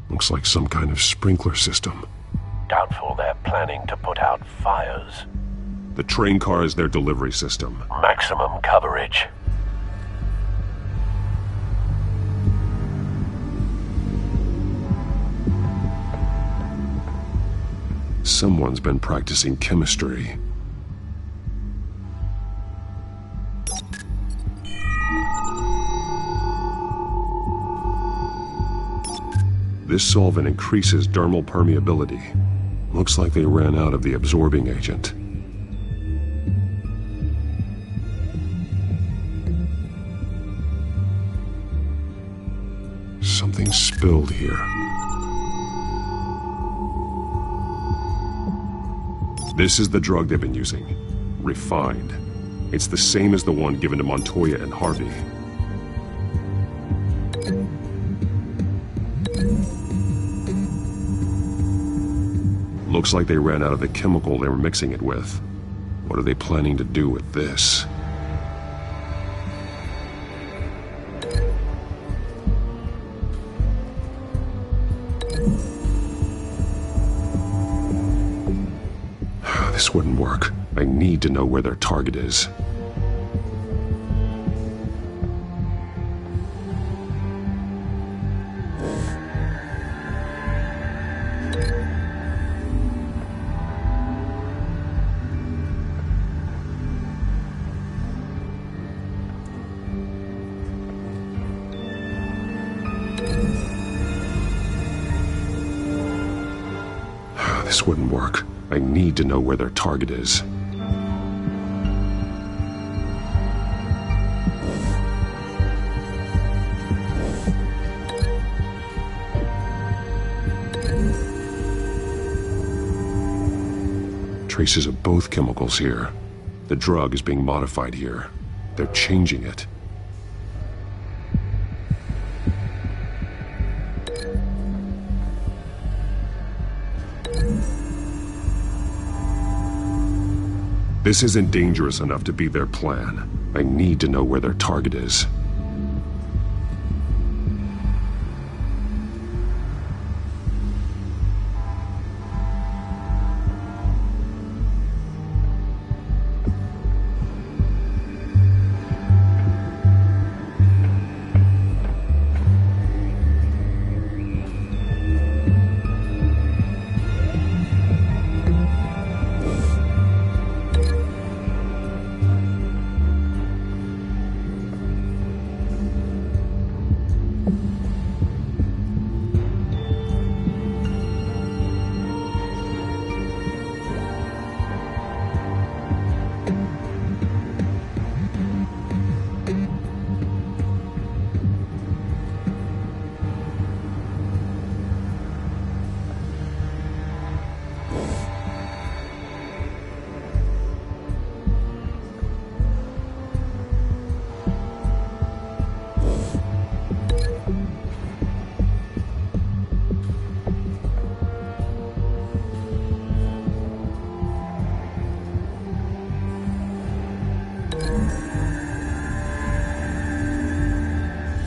Looks like some kind of sprinkler system. Doubtful they're planning to put out fires. The train car is their delivery system. Maximum coverage. Someone's been practicing chemistry. This solvent increases dermal permeability. Looks like they ran out of the absorbing agent. Something spilled here. This is the drug they've been using. Refined. It's the same as the one given to Montoya and Harvey. Looks like they ran out of the chemical they were mixing it with. What are they planning to do with this? This wouldn't work. I need to know where their target is. This wouldn't work. I need to know where their target is. Traces of both chemicals here. The drug is being modified here. They're changing it. This isn't dangerous enough to be their plan. I need to know where their target is.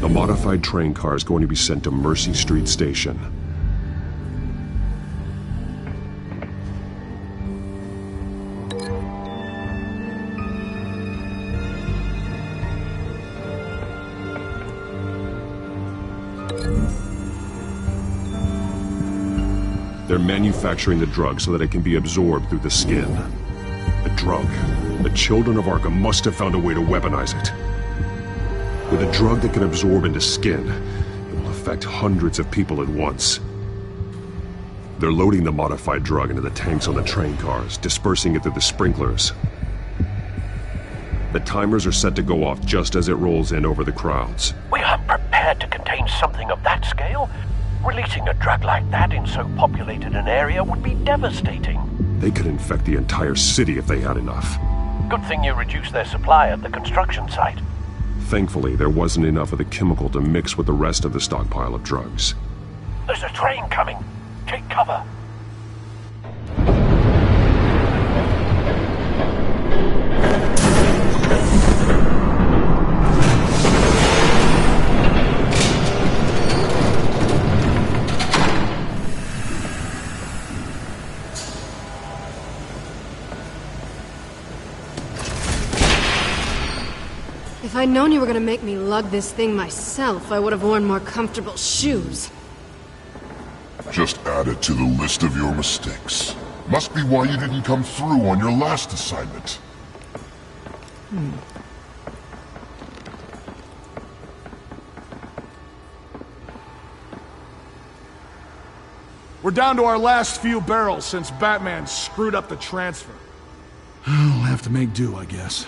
A modified train car is going to be sent to Mercy Street Station. They're manufacturing the drug so that it can be absorbed through the skin. The drug. The children of Arkham must have found a way to weaponize it. With a drug that can absorb into skin, it will affect hundreds of people at once. They're loading the modified drug into the tanks on the train cars, dispersing it through the sprinklers. The timers are set to go off just as it rolls in over the crowds. We aren't prepared to contain something of that scale. Releasing a drug like that in so populated an area would be devastating. They could infect the entire city if they had enough. Good thing you reduced their supply at the construction site. Thankfully, there wasn't enough of the chemical to mix with the rest of the stockpile of drugs. There's a train coming. Take cover. If I'd known you were gonna make me lug this thing myself, I would have worn more comfortable shoes. Just add it to the list of your mistakes. Must be why you didn't come through on your last assignment. We're down to our last few barrels since Batman screwed up the transfer. I'll have to make do, I guess.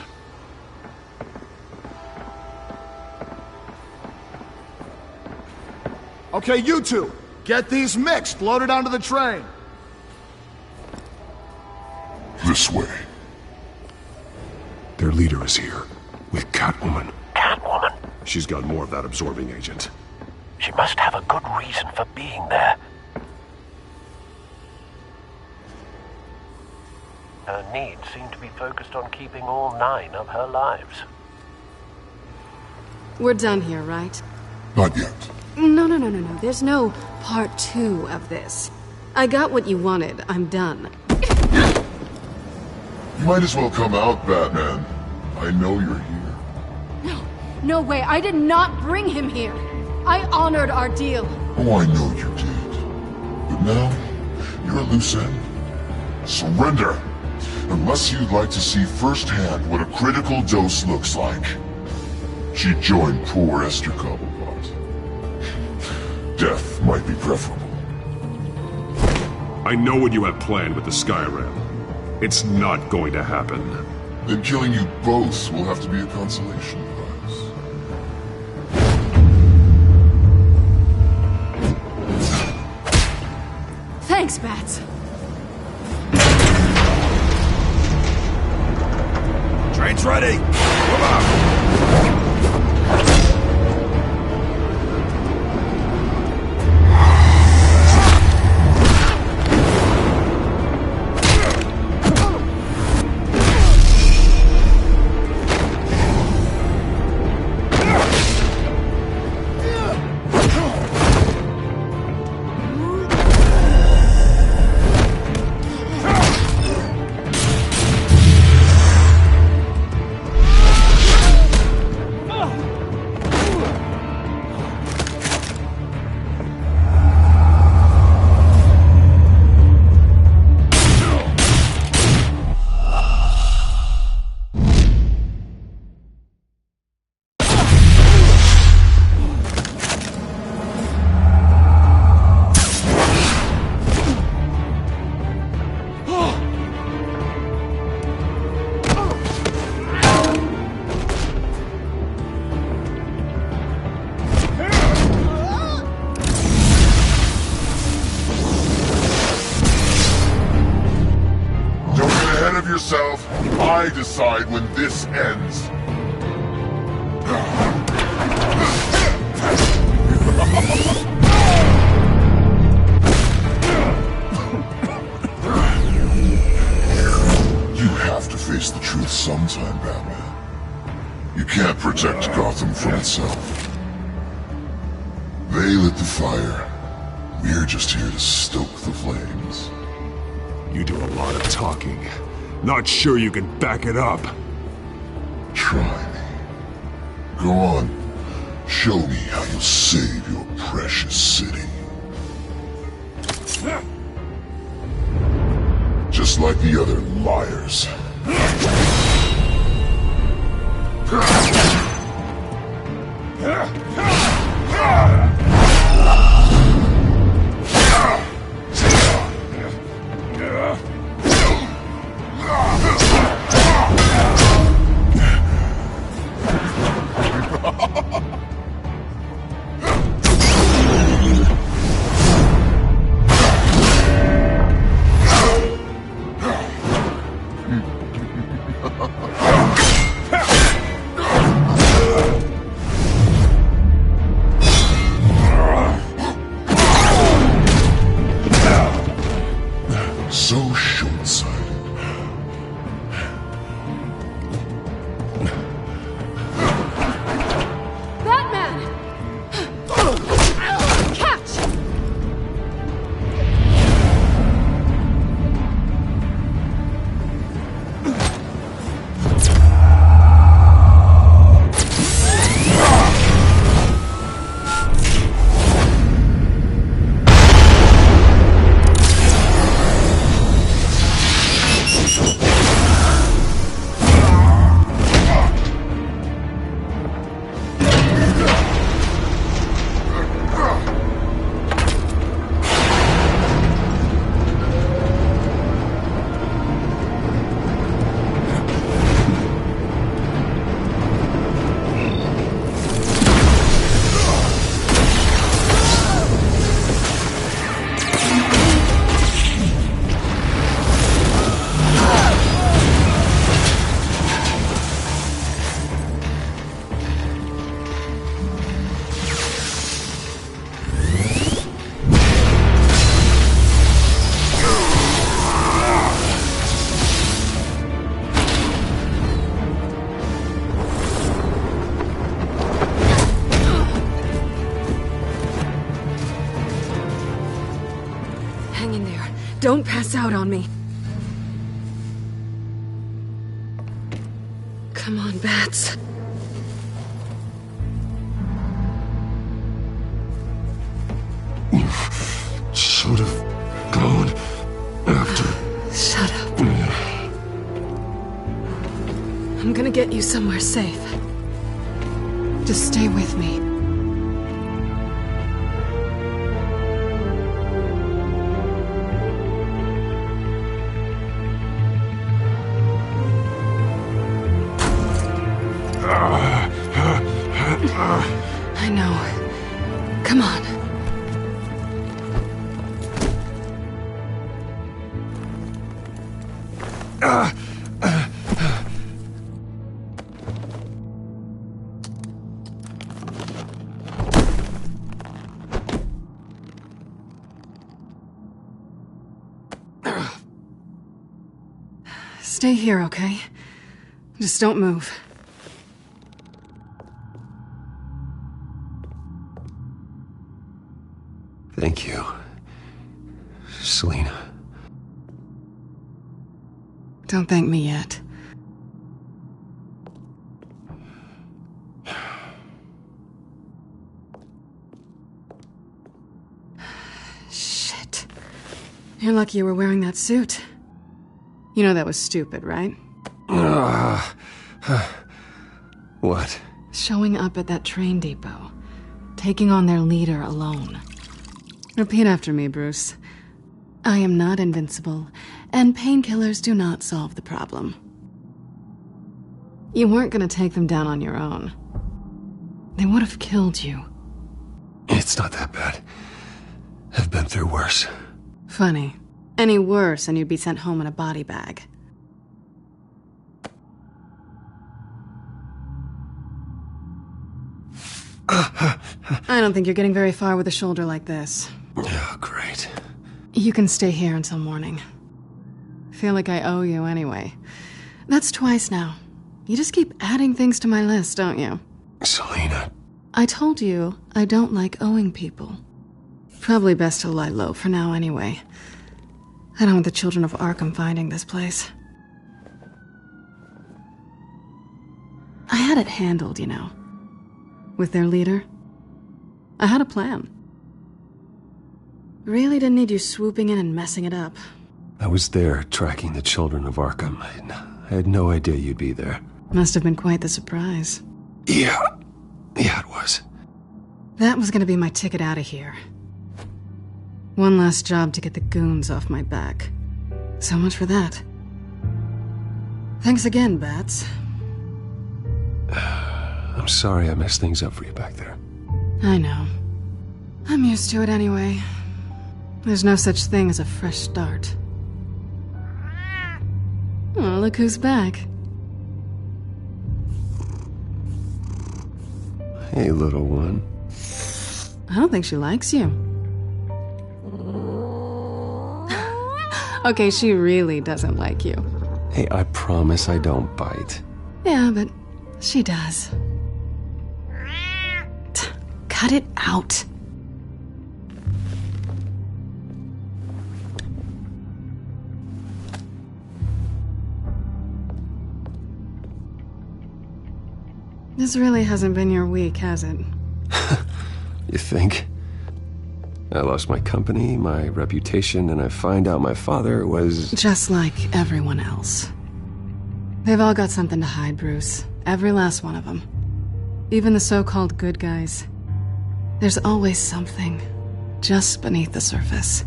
Okay, you two, get these mixed, loaded onto the train. This way. Their leader is here, with Catwoman. Catwoman? She's got more of that absorbing agent. She must have a good reason for being there. Her needs seem to be focused on keeping all 9 of her lives. We're done here, right? Not yet. No. There's no part 2 of this. I got what you wanted. I'm done. You might as well come out, Batman. I know you're here. No way. I did not bring him here. I honored our deal. Oh, I know you did. But now, you're a loose end. Surrender! Unless you'd like to see firsthand what a critical dose looks like. She joined poor Esther Cobblepot. Death might be preferable. I know what you have planned with the Skyrim. It's not going to happen. Then killing you both will have to be a consolation prize. Thanks, Bats. Train's ready! Come on! I decide when this ends. You have to face the truth sometime, Batman. You can't protect Gotham from itself. They lit the fire. We're just here to stoke the flames. You do a lot of talking. Not sure you can back it up. Try me. Go on. Show me how you'll save your precious city. Just like the other liars. So short-sighted. Batman! Catch! Hang in there. Don't pass out on me. Come on, Bats. Should have gone after. Shut up. I'm gonna get you somewhere safe. Just stay with me. I know. Come on. Stay here, okay? Just don't move. Thank you, Selina. Don't thank me yet. Shit. You're lucky you were wearing that suit. You know that was stupid, right? What? Showing up at that train depot. Taking on their leader alone. Repeat after me, Bruce. I am not invincible, and painkillers do not solve the problem. You weren't gonna take them down on your own. They would have killed you. It's not that bad. I've been through worse. Funny. Any worse, and you'd be sent home in a body bag. I don't think you're getting very far with a shoulder like this. Oh, great. You can stay here until morning. Feel like I owe you anyway. That's twice now. You just keep adding things to my list, don't you? Selina. I told you I don't like owing people. Probably best to lie low for now anyway. I don't want the children of Arkham finding this place. I had it handled, you know. With their leader. I had a plan. Really didn't need you swooping in and messing it up. I was there tracking the children of Arkham. I had no idea you'd be there. Must have been quite the surprise. Yeah, it was. That was gonna be my ticket out of here. One last job to get the goons off my back. So much for that. Thanks again, Bats. I'm sorry I messed things up for you back there. I know. I'm used to it anyway. There's no such thing as a fresh start. Oh, look who's back. Hey, little one. I don't think she likes you. Okay, she really doesn't like you. Hey, I promise I don't bite. Yeah, but she does. Cut it out. This really hasn't been your week, has it? You think? I lost my company, my reputation, and I find out my father was... Just like everyone else. They've all got something to hide, Bruce. Every last one of them. Even the so-called good guys. There's always something just beneath the surface.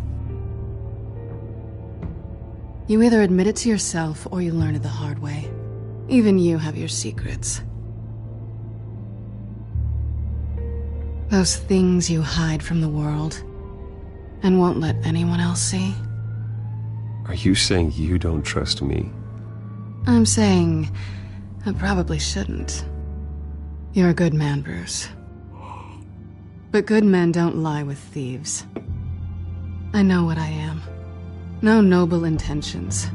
You either admit it to yourself or you learn it the hard way. Even you have your secrets. Those things you hide from the world and won't let anyone else see. Are you saying you don't trust me? I'm saying I probably shouldn't. You're a good man, Bruce. But good men don't lie with thieves. I know what I am. No noble intentions.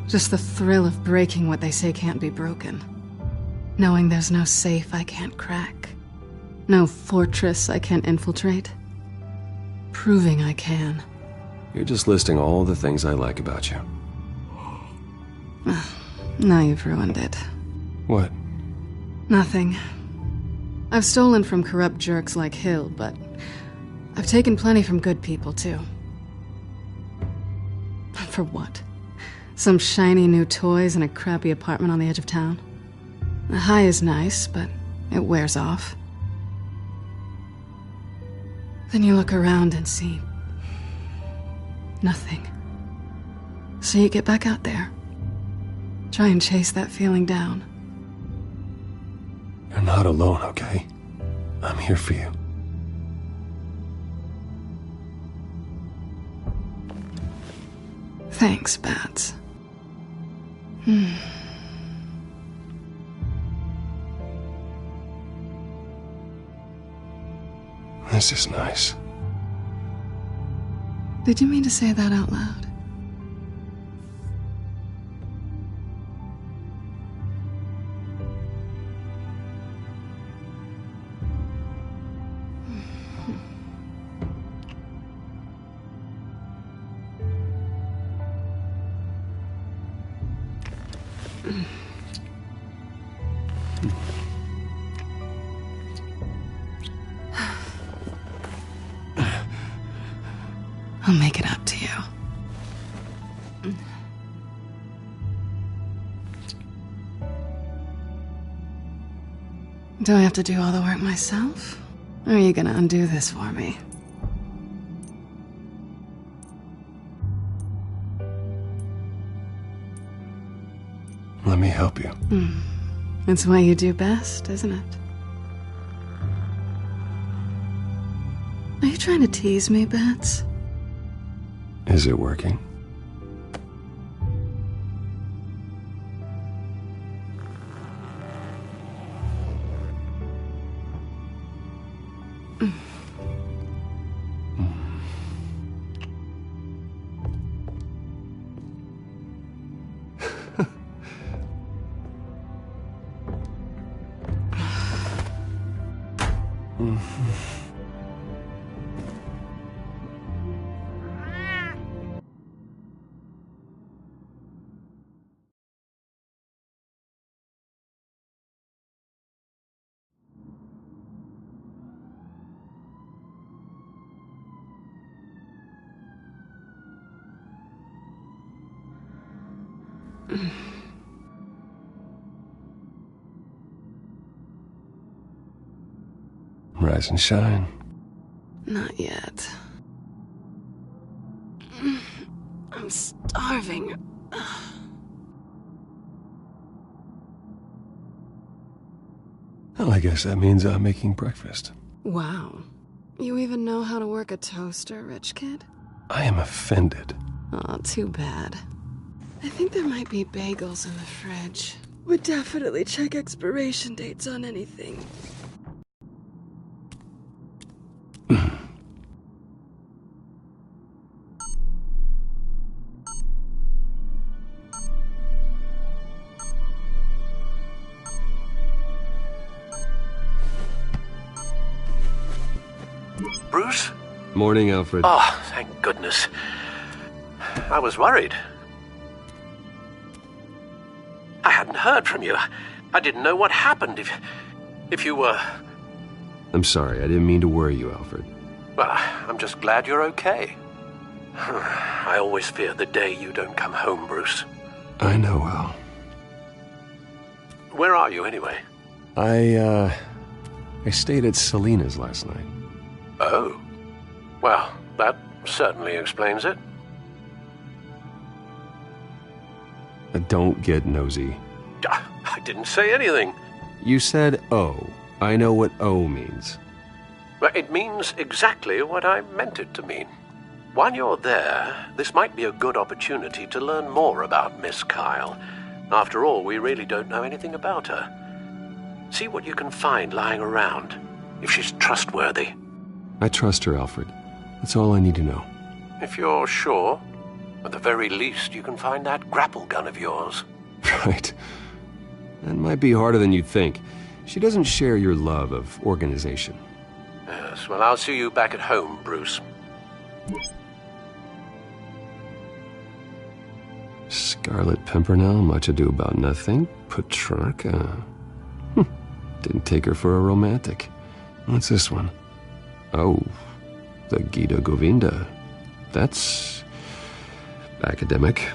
Just the thrill of breaking what they say can't be broken. Knowing there's no safe I can't crack. No fortress I can't infiltrate. Proving I can. You're just listing all the things I like about you. Now you've ruined it. What? Nothing. I've stolen from corrupt jerks like Hill, but I've taken plenty from good people, too. For what? Some shiny new toys and a crappy apartment on the edge of town? The high is nice, but it wears off. Then you look around and see nothing. So you get back out there. Try and chase that feeling down. You're not alone, okay? I'm here for you. Thanks, Bats. This is nice. Did you mean to say that out loud? I'll make it up to you. Do I have to do all the work myself? Or are you gonna undo this for me? Let me help you. It's what you do best, isn't it? Are you trying to tease me, Bats? Is it working? Rise and shine. Not yet. I'm starving. Well, I guess that means I'm making breakfast. Wow. You even know how to work a toaster, rich kid? I am offended. Aw, too bad. I think there might be bagels in the fridge. Would definitely check expiration dates on anything. Bruce? Morning, Alfred. Oh, thank goodness. I was worried. I hadn't heard from you. I didn't know what happened if you were... I'm sorry, I didn't mean to worry you, Alfred. Well, I'm just glad you're okay. I always fear the day you don't come home, Bruce. I know, Al. Where are you, anyway? I stayed at Selena's last night. Oh. Well, that certainly explains it. Don't get nosy. I didn't say anything. You said O. I know what O means. Well, it means exactly what I meant it to mean. While you're there, this might be a good opportunity to learn more about Miss Kyle. After all, we really don't know anything about her. See what you can find lying around, if she's trustworthy. I trust her, Alfred. That's all I need to know. If you're sure, at the very least, you can find that grapple gun of yours. Right. That might be harder than you'd think. She doesn't share your love of organization. Yes, well, I'll see you back at home, Bruce. Scarlet Pimpernel, Much Ado About Nothing, Petrarca. Didn't take her for a romantic. What's this one? Oh, the Gita Govinda. That's... academic.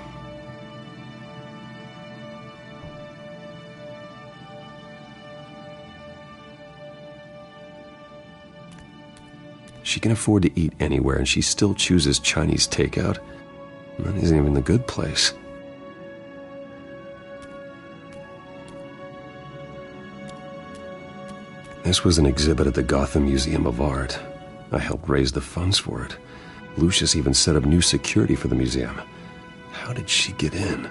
She can afford to eat anywhere, and she still chooses Chinese takeout. That isn't even the good place. This was an exhibit at the Gotham Museum of Art. I helped raise the funds for it. Lucius even set up new security for the museum. How did she get in?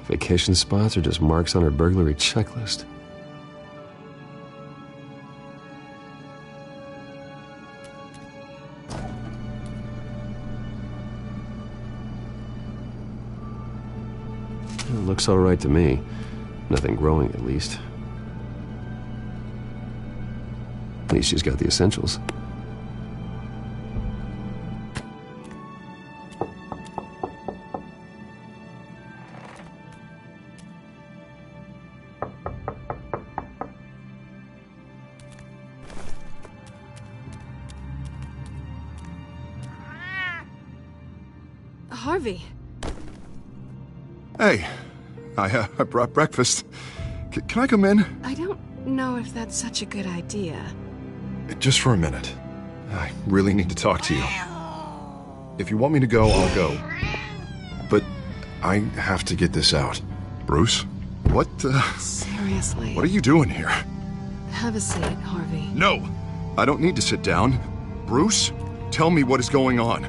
Vacation spots are just marks on her burglary checklist. It looks all right to me. Nothing growing, at least. At least she's got the essentials. Harvey. Hey, I brought breakfast. Can I come in? I don't know if that's such a good idea. Just for a minute. I really need to talk to you. If you want me to go, I'll go. But I have to get this out. Bruce? What, Seriously. What are you doing here? Have a seat, Harvey. No! I don't need to sit down. Bruce, tell me what is going on.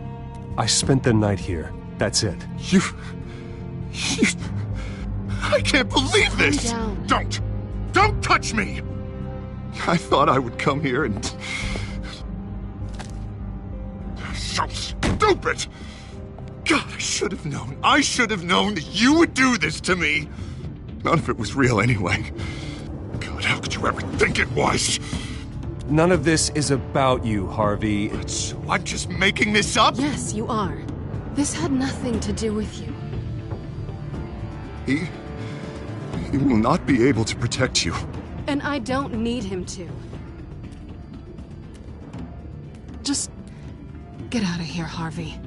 I spent the night here. That's it. You... I can't believe this! Calm down. Don't touch me! I thought I would come here and... So stupid! God, I should have known. I should have known that you would do this to me. None of it was real anyway. God, how could you ever think it was? None of this is about you, Harvey. So I'm just making this up? Yes, you are. This had nothing to do with you. He will not be able to protect you. And I don't need him to. Just get out of here, Harvey.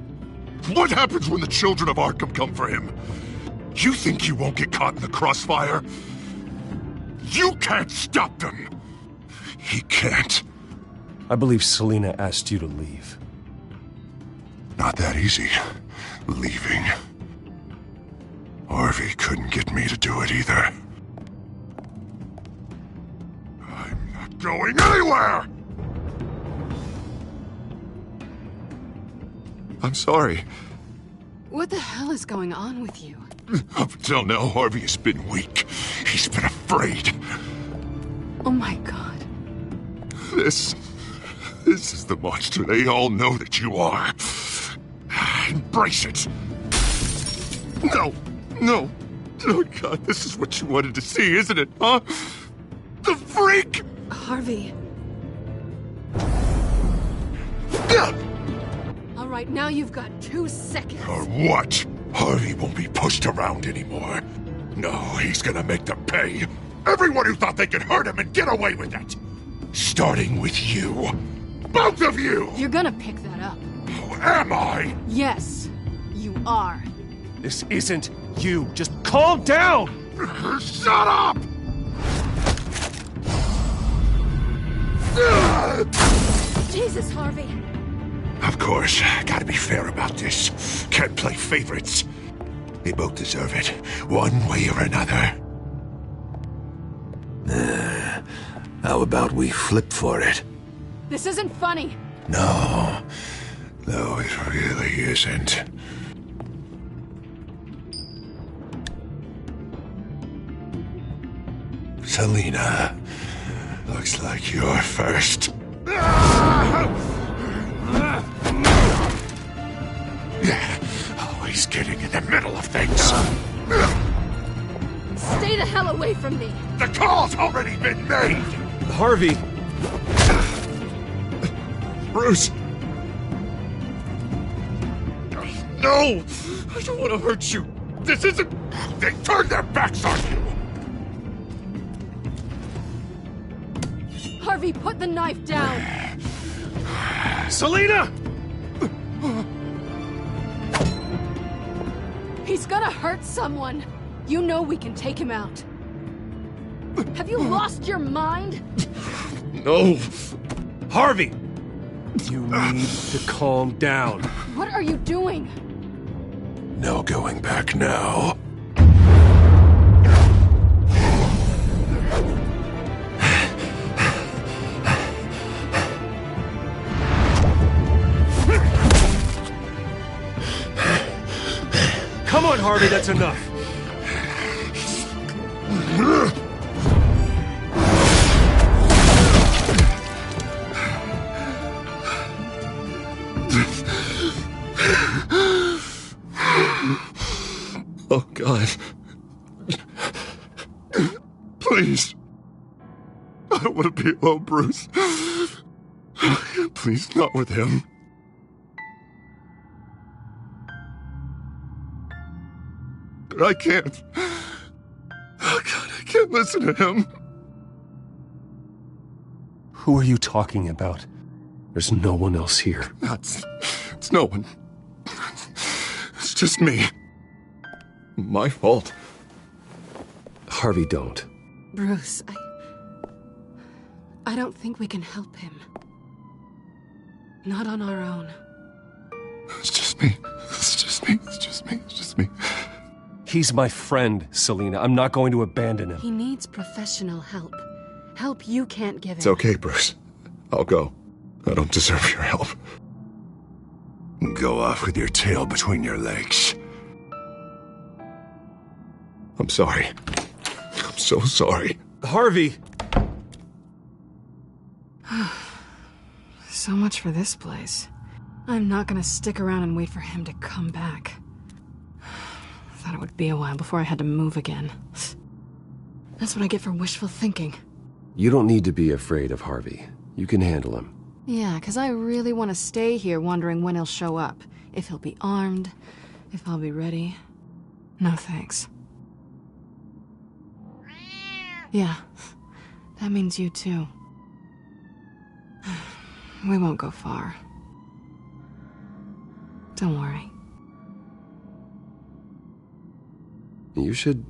What happens when the children of Arkham come for him? You think you won't get caught in the crossfire? You can't stop them! He can't. I believe Selina asked you to leave. Not that easy, leaving. Harvey couldn't get me to do it either. I'm not going anywhere! I'm sorry. What the hell is going on with you? Up until now, Harvey has been weak. He's been afraid. Oh my god. This is the monster they all know that you are. Embrace it. No, no. Oh God, this is what you wanted to see, isn't it, huh? The freak! Harvey. All right, now you've got 2 seconds. Or what? Harvey won't be pushed around anymore. No, he's gonna make them pay. Everyone who thought they could hurt him and get away with it. Starting with you. Both of you! You're gonna pick that up. Oh, am I? Yes, you are. This isn't you. Just calm down! Shut up! Jesus, Harvey. Of course, gotta be fair about this. Can't play favorites. They both deserve it, one way or another. How about we flip for it? This isn't funny. No, it really isn't. Selina, looks like you're first. Always getting in the middle of things. Stay the hell away from me. The call's already been made. Harvey. Bruce. No! I don't want to hurt you. This isn't... They turned their backs on you. Harvey, put the knife down. Selina! He's gonna hurt someone. You know we can take him out. Have you lost your mind? No. Harvey! You need to calm down. What are you doing? No going back now. Come on, Harvey, that's enough. Oh, God. Please. I don't want to be alone, Bruce. Please, not with him. But I can't. Oh, God, I can't listen to him. Who are you talking about? There's no one else here. It's no one. It's just me. My fault. Harvey, don't. Bruce, I don't think we can help him. Not on our own. It's just me. It's just me. It's just me. It's just me. He's my friend, Selina. I'm not going to abandon him. He needs professional help. Help you can't give him. It's okay, Bruce. I'll go. I don't deserve your help. Go off with your tail between your legs. I'm sorry. I'm so sorry. Harvey! So much for this place. I'm not gonna stick around and wait for him to come back. Thought it would be a while before I had to move again. That's what I get for wishful thinking. You don't need to be afraid of Harvey. You can handle him. Yeah, 'cause I really want to stay here wondering when he'll show up. If he'll be armed, if I'll be ready. No thanks. Yeah, that means you too. We won't go far. Don't worry. You should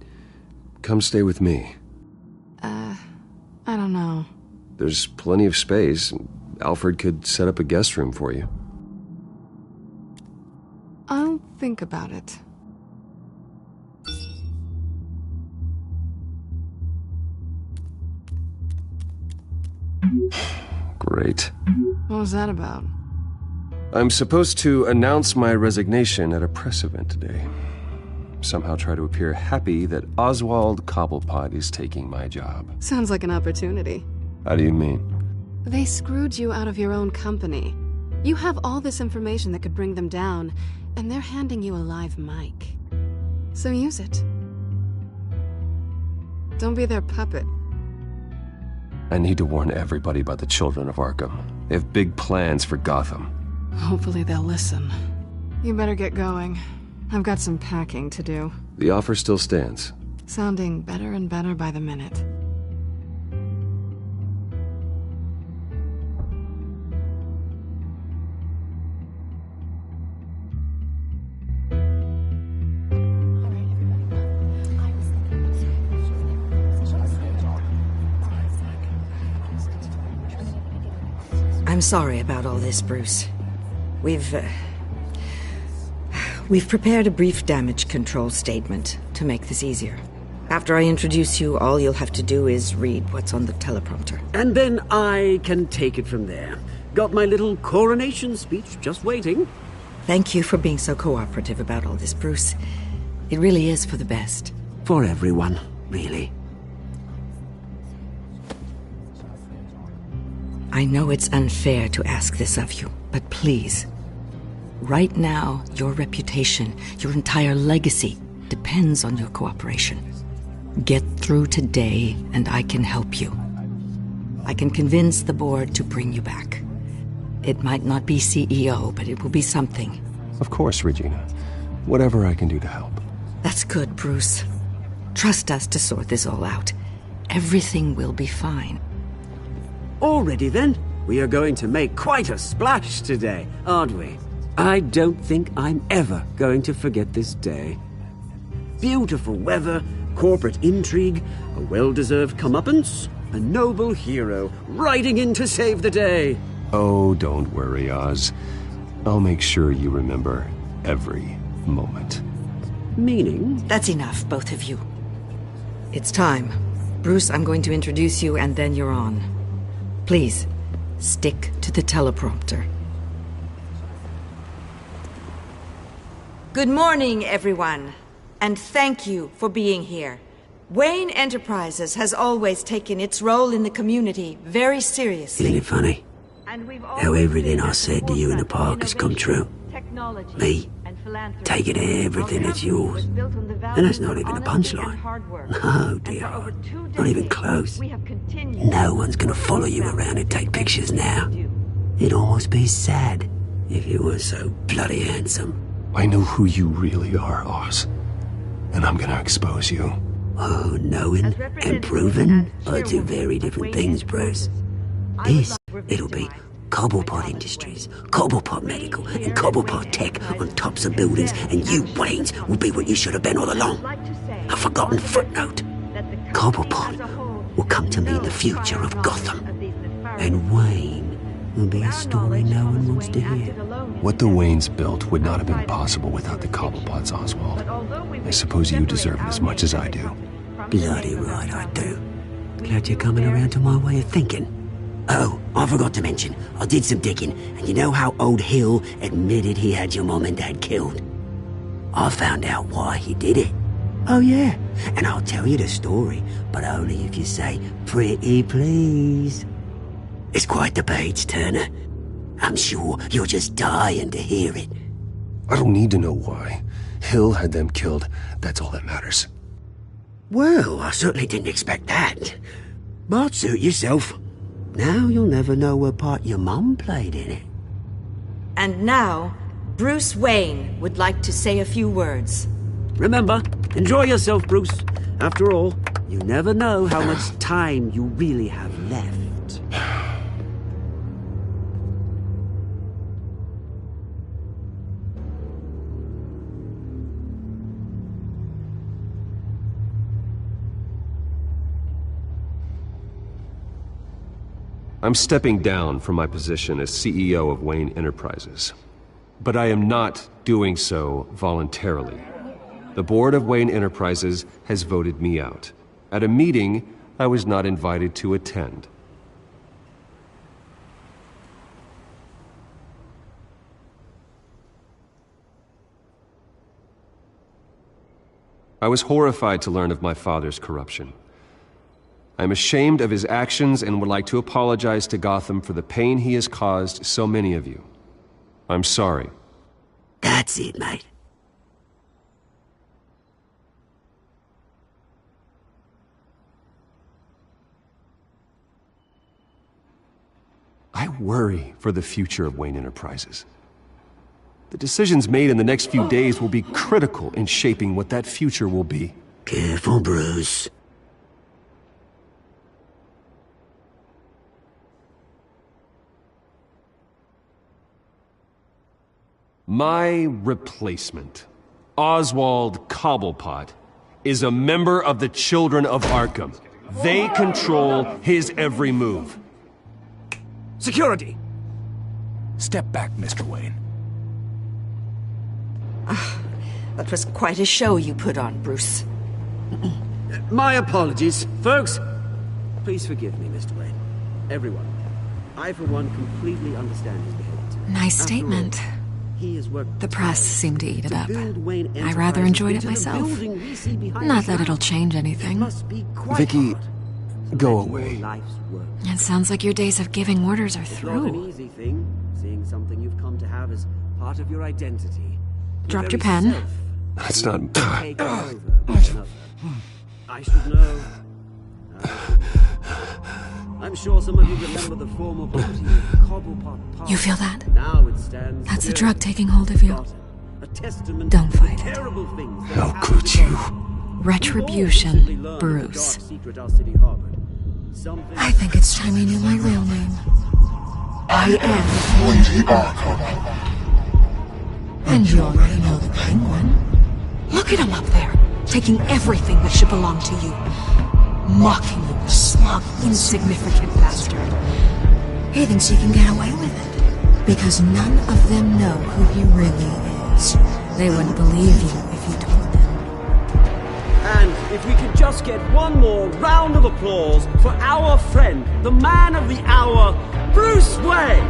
come stay with me. I don't know. There's plenty of space. Alfred could set up a guest room for you. I'll think about it. Great. What was that about? I'm supposed to announce my resignation at a press event today. Somehow try to appear happy that Oswald Cobblepot is taking my job. Sounds like an opportunity. How do you mean? They screwed you out of your own company. You have all this information that could bring them down, and they're handing you a live mic. So use it. Don't be their puppet. I need to warn everybody about the children of Arkham. They have big plans for Gotham. Hopefully they'll listen. You better get going. I've got some packing to do. The offer still stands. Sounding better and better by the minute. I'm sorry about all this, Bruce. We've prepared a brief damage control statement to make this easier. After I introduce you, all you'll have to do is read what's on the teleprompter. And then I can take it from there. Got my little coronation speech just waiting. Thank you for being so cooperative about all this, Bruce. It really is for the best. For everyone, really. I know it's unfair to ask this of you, but please. Right now, your reputation, your entire legacy, depends on your cooperation. Get through today, and I can help you. I can convince the board to bring you back. It might not be CEO, but it will be something. Of course, Regina. Whatever I can do to help. That's good, Bruce. Trust us to sort this all out. Everything will be fine. Already then, we are going to make quite a splash today, aren't we? I don't think I'm ever going to forget this day. Beautiful weather, corporate intrigue, a well-deserved comeuppance, a noble hero riding in to save the day. Oh, don't worry, Oz. I'll make sure you remember every moment. Meaning? That's enough, both of you. It's time. Bruce, I'm going to introduce you, and then you're on. Please, stick to the teleprompter. Good morning, everyone, and thank you for being here. Wayne Enterprises has always taken its role in the community very seriously. Isn't it funny? How everything I said to you in the park has come true. Me, taking everything that's yours. And that's not even a punchline. No, dear. Not even close. No one's gonna follow you around and take pictures now. It'd almost be sad if you were so bloody handsome. I know who you really are, Oz. And I'm gonna expose you. Oh, knowing and proving are two very different things, Bruce. This, it'll be Cobblepot Industries, Cobblepot Medical, and Cobblepot Tech on tops of buildings, and you, Waynes, will be what you should have been all along. A forgotten footnote. Cobblepot will come to mean the future of Gotham. And Wayne will be a story no one wants to hear. What the Waynes built would not have been possible without the Cobblepots, Oswald. I suppose you deserve it as much as I do. Bloody right I do. Glad you're coming around to my way of thinking. Oh, I forgot to mention, I did some digging, and you know how old Hill admitted he had your mom and dad killed? I found out why he did it. Oh yeah, and I'll tell you the story, but only if you say, pretty please. It's quite the page turner. I'm sure you're just dying to hear it. I don't need to know why. Hill had them killed. That's all that matters. Well, I certainly didn't expect that. But suit yourself. Now you'll never know what part your mum played in it. And now, Bruce Wayne would like to say a few words. Remember, enjoy yourself, Bruce. After all, you never know how much time you really have left. I'm stepping down from my position as CEO of Wayne Enterprises. But I am not doing so voluntarily. The board of Wayne Enterprises has voted me out, at a meeting I was not invited to attend. I was horrified to learn of my father's corruption. I'm ashamed of his actions and would like to apologize to Gotham for the pain he has caused so many of you. I'm sorry. That's it, mate. I worry for the future of Wayne Enterprises. The decisions made in the next few days will be critical in shaping what that future will be. Careful, Bruce. My replacement, Oswald Cobblepot, is a member of the Children of Arkham. They control his every move. Security! Step back, Mr. Wayne. That was quite a show you put on, Bruce. My apologies, folks. Please forgive me, Mr. Wayne. Everyone. I, for one, completely understand his behavior. Nice statement. The press seemed to eat it up. I rather enjoyed it myself. Not that it'll change anything. Vicky, go away. It sounds like your days of giving orders are through. An easy thing, seeing something you've come to have as part of your identity. Dropped your pen. That's not... I should know. I'm sure some of you remember the former body of Cobblepot Park. You feel that? Now it stands. That's the drug taking hold of you. Don't fight it. How could you? Retribution, Bruce. I think it's time you knew my real name. I am Lady Arkham. And you already know the Penguin. Look at him up there, taking everything that should belong to you. Mocking you, smug, insignificant bastard. He thinks he can get away with it. Because none of them know who he really is. They wouldn't believe you if you told them. And if we could just get one more round of applause for our friend, the man of the hour, Bruce Wayne!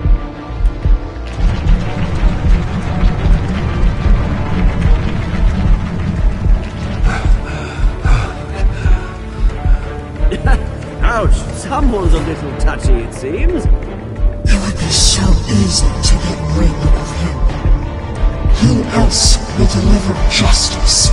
Ouch, someone's a little touchy, it seems. It would be so easy to get rid of him. Who else will deliver justice?